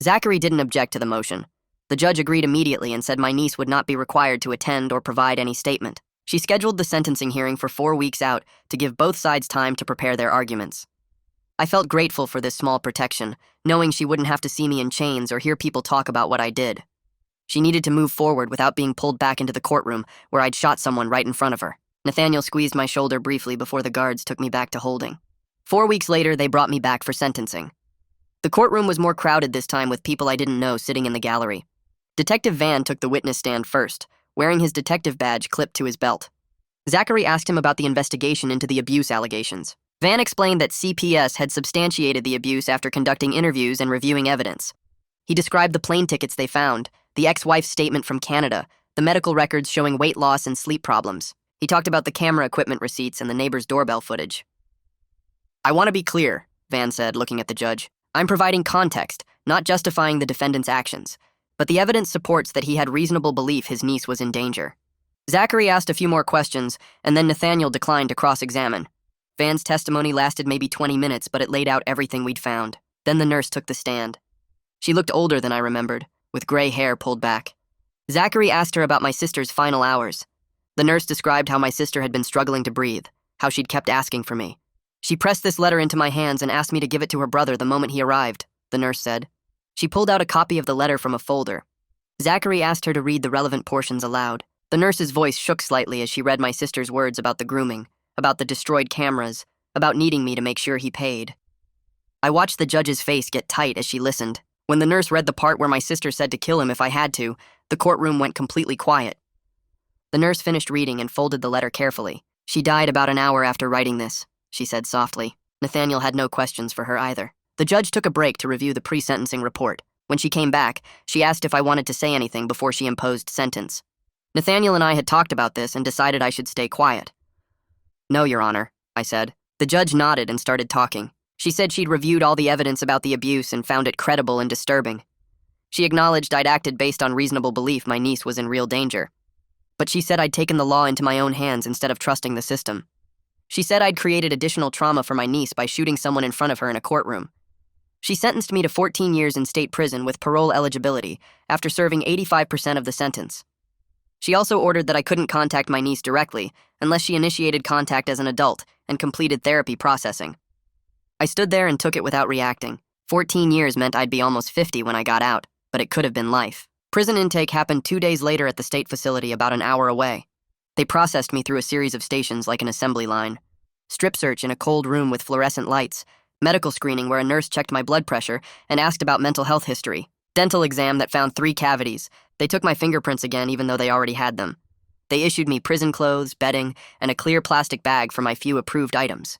Zachary didn't object to the motion. The judge agreed immediately and said my niece would not be required to attend or provide any statement. She scheduled the sentencing hearing for 4 weeks out to give both sides time to prepare their arguments. I felt grateful for this small protection, knowing she wouldn't have to see me in chains or hear people talk about what I did. She needed to move forward without being pulled back into the courtroom where I'd shot someone right in front of her. Nathaniel squeezed my shoulder briefly before the guards took me back to holding. 4 weeks later, they brought me back for sentencing. The courtroom was more crowded this time with people I didn't know sitting in the gallery. Detective Van took the witness stand first, wearing his detective badge clipped to his belt. Zachary asked him about the investigation into the abuse allegations. Van explained that CPS had substantiated the abuse after conducting interviews and reviewing evidence. He described the plane tickets they found, the ex-wife's statement from Canada, the medical records showing weight loss and sleep problems. He talked about the camera equipment receipts and the neighbor's doorbell footage. "I want to be clear," Van said, looking at the judge. "I'm providing context, not justifying the defendant's actions, but the evidence supports that he had reasonable belief his niece was in danger." Zachary asked a few more questions, and then Nathaniel declined to cross-examine. Van's testimony lasted maybe 20 minutes, but it laid out everything we'd found. Then the nurse took the stand. She looked older than I remembered, with gray hair pulled back. Zachary asked her about my sister's final hours. The nurse described how my sister had been struggling to breathe, how she'd kept asking for me. "She pressed this letter into my hands and asked me to give it to her brother the moment he arrived," the nurse said. She pulled out a copy of the letter from a folder. Zachary asked her to read the relevant portions aloud. The nurse's voice shook slightly as she read my sister's words about the grooming, about the destroyed cameras, about needing me to make sure he paid. I watched the judge's face get tight as she listened. When the nurse read the part where my sister said to kill him if I had to, the courtroom went completely quiet. The nurse finished reading and folded the letter carefully. "She died about an hour after writing this," she said softly. Nathaniel had no questions for her either. The judge took a break to review the pre-sentencing report. When she came back, she asked if I wanted to say anything before she imposed sentence. Nathaniel and I had talked about this and decided I should stay quiet. "No, Your Honor," I said. The judge nodded and started talking. She said she'd reviewed all the evidence about the abuse and found it credible and disturbing. She acknowledged I'd acted based on reasonable belief my niece was in real danger. But she said I'd taken the law into my own hands instead of trusting the system. She said I'd created additional trauma for my niece by shooting someone in front of her in a courtroom. She sentenced me to 14 years in state prison with parole eligibility after serving 85% of the sentence. She also ordered that I couldn't contact my niece directly unless she initiated contact as an adult and completed therapy processing. I stood there and took it without reacting. 14 years meant I'd be almost 50 when I got out, but it could have been life. Prison intake happened 2 days later at the state facility about an hour away. They processed me through a series of stations like an assembly line. Strip search in a cold room with fluorescent lights, medical screening where a nurse checked my blood pressure and asked about mental health history, dental exam that found 3 cavities. They took my fingerprints again even though they already had them. They issued me prison clothes, bedding, and a clear plastic bag for my few approved items.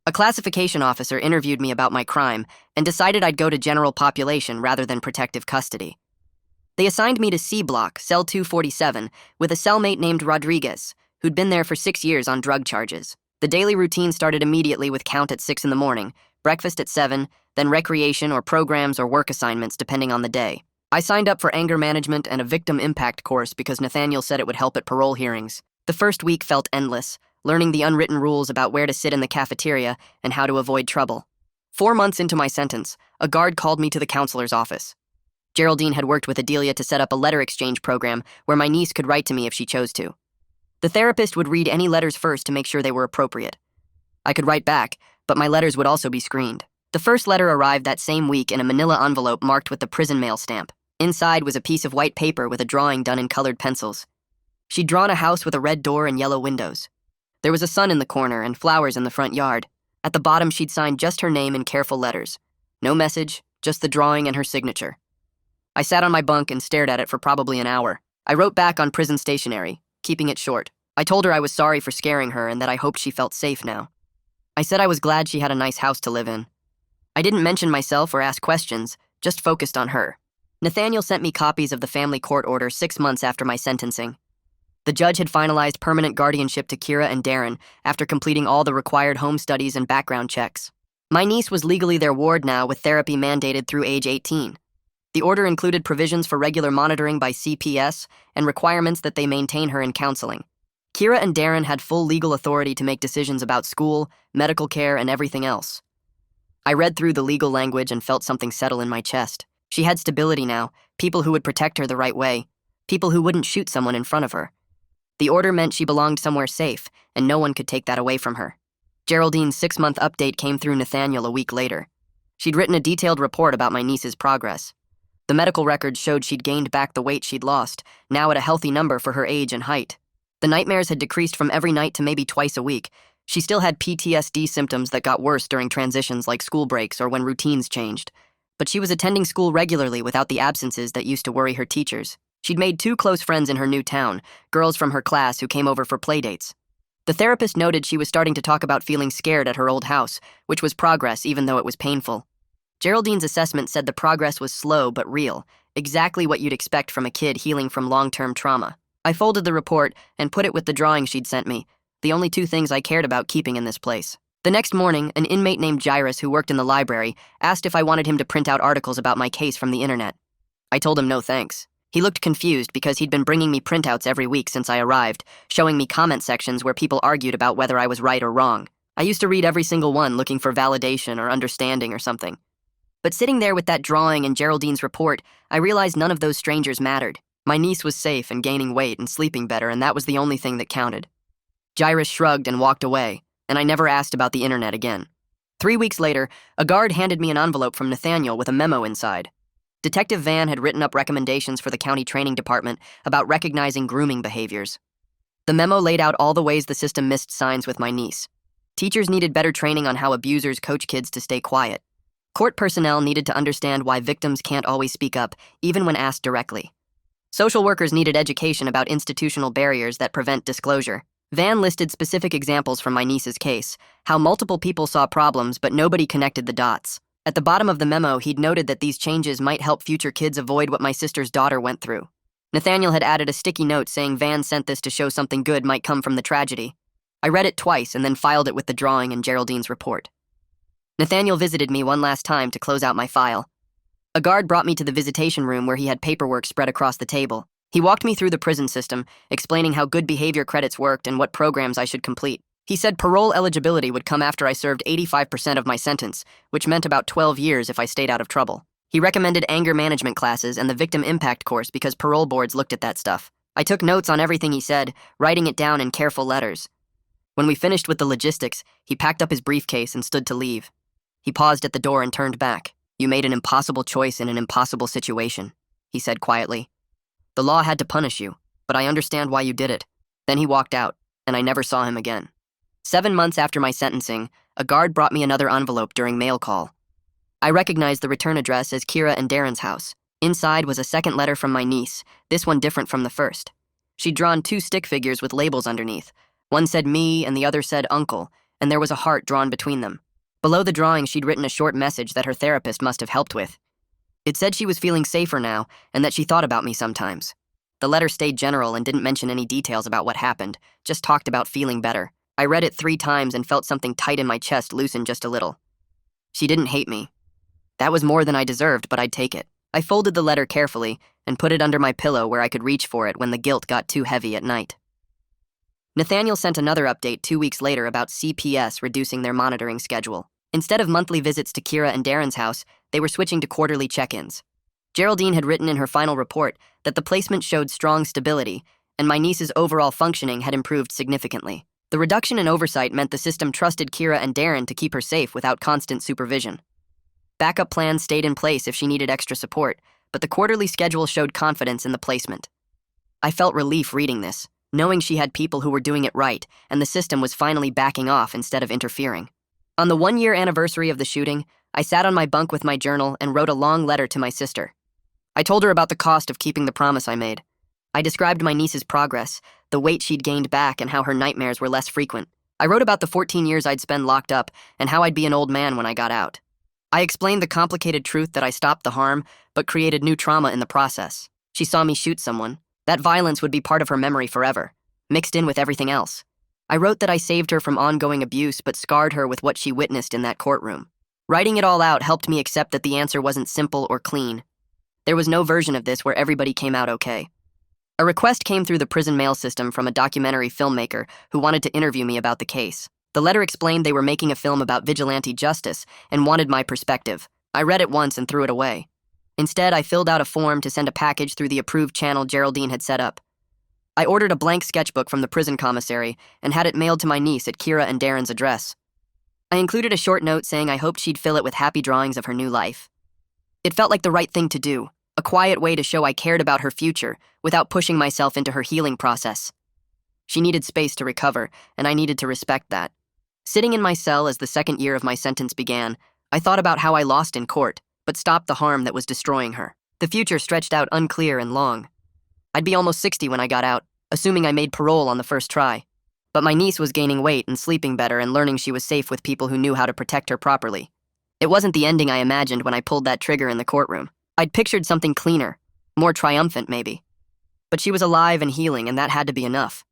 A classification officer interviewed me about my crime and decided I'd go to general population rather than protective custody. They assigned me to C Block, cell 247, with a cellmate named Rodriguez, who'd been there for 6 years on drug charges. The daily routine started immediately with count at 6 in the morning, breakfast at 7, then recreation or programs or work assignments depending on the day. I signed up for anger management and a victim impact course because Nathaniel said it would help at parole hearings. The first week felt endless, learning the unwritten rules about where to sit in the cafeteria and how to avoid trouble. 4 months into my sentence, a guard called me to the counselor's office. Geraldine had worked with Adelia to set up a letter exchange program where my niece could write to me if she chose to. The therapist would read any letters first to make sure they were appropriate. I could write back, but my letters would also be screened. The first letter arrived that same week in a manila envelope marked with the prison mail stamp. Inside was a piece of white paper with a drawing done in colored pencils. She'd drawn a house with a red door and yellow windows. There was a sun in the corner and flowers in the front yard. At the bottom, she'd signed just her name in careful letters. No message, just the drawing and her signature. I sat on my bunk and stared at it for probably an hour. I wrote back on prison stationery, keeping it short. I told her I was sorry for scaring her and that I hoped she felt safe now. I said I was glad she had a nice house to live in. I didn't mention myself or ask questions, just focused on her. Nathaniel sent me copies of the family court order 6 months after my sentencing. The judge had finalized permanent guardianship to Kira and Darren after completing all the required home studies and background checks. My niece was legally their ward now with therapy mandated through age 18. The order included provisions for regular monitoring by CPS and requirements that they maintain her in counseling. Kira and Darren had full legal authority to make decisions about school, medical care, and everything else. I read through the legal language and felt something settle in my chest. She had stability now, people who would protect her the right way, people who wouldn't shoot someone in front of her. The order meant she belonged somewhere safe, and no one could take that away from her. Geraldine's 6-month update came through Nathaniel a week later. She'd written a detailed report about my niece's progress. The medical records showed she'd gained back the weight she'd lost, now at a healthy number for her age and height. The nightmares had decreased from every night to maybe twice a week. She still had PTSD symptoms that got worse during transitions like school breaks or when routines changed. But she was attending school regularly without the absences that used to worry her teachers. She'd made 2 close friends in her new town, girls from her class who came over for playdates. The therapist noted she was starting to talk about feeling scared at her old house, which was progress even though it was painful. Geraldine's assessment said the progress was slow but real, exactly what you'd expect from a kid healing from long-term trauma. I folded the report and put it with the drawing she'd sent me, the only 2 things I cared about keeping in this place. The next morning, an inmate named Jairus who worked in the library asked if I wanted him to print out articles about my case from the internet. I told him no thanks. He looked confused because he'd been bringing me printouts every week since I arrived, showing me comment sections where people argued about whether I was right or wrong. I used to read every single one looking for validation or understanding or something. But sitting there with that drawing and Geraldine's report, I realized none of those strangers mattered. My niece was safe and gaining weight and sleeping better, and that was the only thing that counted. Jairus shrugged and walked away, and I never asked about the internet again. 3 weeks later, a guard handed me an envelope from Nathaniel with a memo inside. Detective Van had written up recommendations for the county training department about recognizing grooming behaviors. The memo laid out all the ways the system missed signs with my niece. Teachers needed better training on how abusers coach kids to stay quiet. Court personnel needed to understand why victims can't always speak up, even when asked directly. Social workers needed education about institutional barriers that prevent disclosure. Van listed specific examples from my niece's case, how multiple people saw problems but nobody connected the dots. At the bottom of the memo, he'd noted that these changes might help future kids avoid what my sister's daughter went through. Nathaniel had added a sticky note saying Van sent this to show something good might come from the tragedy. I read it twice and then filed it with the drawing and Geraldine's report. Nathaniel visited me one last time to close out my file. A guard brought me to the visitation room where he had paperwork spread across the table. He walked me through the prison system, explaining how good behavior credits worked and what programs I should complete. He said parole eligibility would come after I served 85% of my sentence, which meant about 12 years if I stayed out of trouble. He recommended anger management classes and the victim impact course because parole boards looked at that stuff. I took notes on everything he said, writing it down in careful letters. When we finished with the logistics, he packed up his briefcase and stood to leave. He paused at the door and turned back. "You made an impossible choice in an impossible situation," he said quietly. "The law had to punish you, but I understand why you did it." Then he walked out, and I never saw him again. 7 months after my sentencing, a guard brought me another envelope during mail call. I recognized the return address as Kira and Darren's house. Inside was a second letter from my niece, this one different from the first. She'd drawn 2 stick figures with labels underneath. One said me and the other said uncle, and there was a heart drawn between them. Below the drawing, she'd written a short message that her therapist must have helped with. It said she was feeling safer now and that she thought about me sometimes. The letter stayed general and didn't mention any details about what happened, just talked about feeling better. I read it 3 times and felt something tight in my chest loosen just a little. She didn't hate me. That was more than I deserved, but I'd take it. I folded the letter carefully and put it under my pillow where I could reach for it when the guilt got too heavy at night. Nathaniel sent another update 2 weeks later about CPS reducing their monitoring schedule. Instead of monthly visits to Kira and Darren's house, they were switching to quarterly check-ins. Geraldine had written in her final report that the placement showed strong stability, and my niece's overall functioning had improved significantly. The reduction in oversight meant the system trusted Kira and Darren to keep her safe without constant supervision. Backup plans stayed in place if she needed extra support, but the quarterly schedule showed confidence in the placement. I felt relief reading this, knowing she had people who were doing it right, and the system was finally backing off instead of interfering. On the 1-year anniversary of the shooting, I sat on my bunk with my journal and wrote a long letter to my sister. I told her about the cost of keeping the promise I made. I described my niece's progress, the weight she'd gained back, and how her nightmares were less frequent. I wrote about the 14 years I'd spend locked up and how I'd be an old man when I got out. I explained the complicated truth that I stopped the harm, but created new trauma in the process. She saw me shoot someone. That violence would be part of her memory forever, mixed in with everything else. I wrote that I saved her from ongoing abuse but scarred her with what she witnessed in that courtroom. Writing it all out helped me accept that the answer wasn't simple or clean. There was no version of this where everybody came out okay. A request came through the prison mail system from a documentary filmmaker who wanted to interview me about the case. The letter explained they were making a film about vigilante justice and wanted my perspective. I read it once and threw it away. Instead, I filled out a form to send a package through the approved channel Geraldine had set up. I ordered a blank sketchbook from the prison commissary and had it mailed to my niece at Kira and Darren's address. I included a short note saying I hoped she'd fill it with happy drawings of her new life. It felt like the right thing to do, a quiet way to show I cared about her future without pushing myself into her healing process. She needed space to recover, and I needed to respect that. Sitting in my cell as the second year of my sentence began, I thought about how I lost in court, but stopped the harm that was destroying her. The future stretched out unclear and long. I'd be almost 60 when I got out, assuming I made parole on the first try. But my niece was gaining weight and sleeping better and learning she was safe with people who knew how to protect her properly. It wasn't the ending I imagined when I pulled that trigger in the courtroom. I'd pictured something cleaner, more triumphant maybe. But she was alive and healing, and that had to be enough.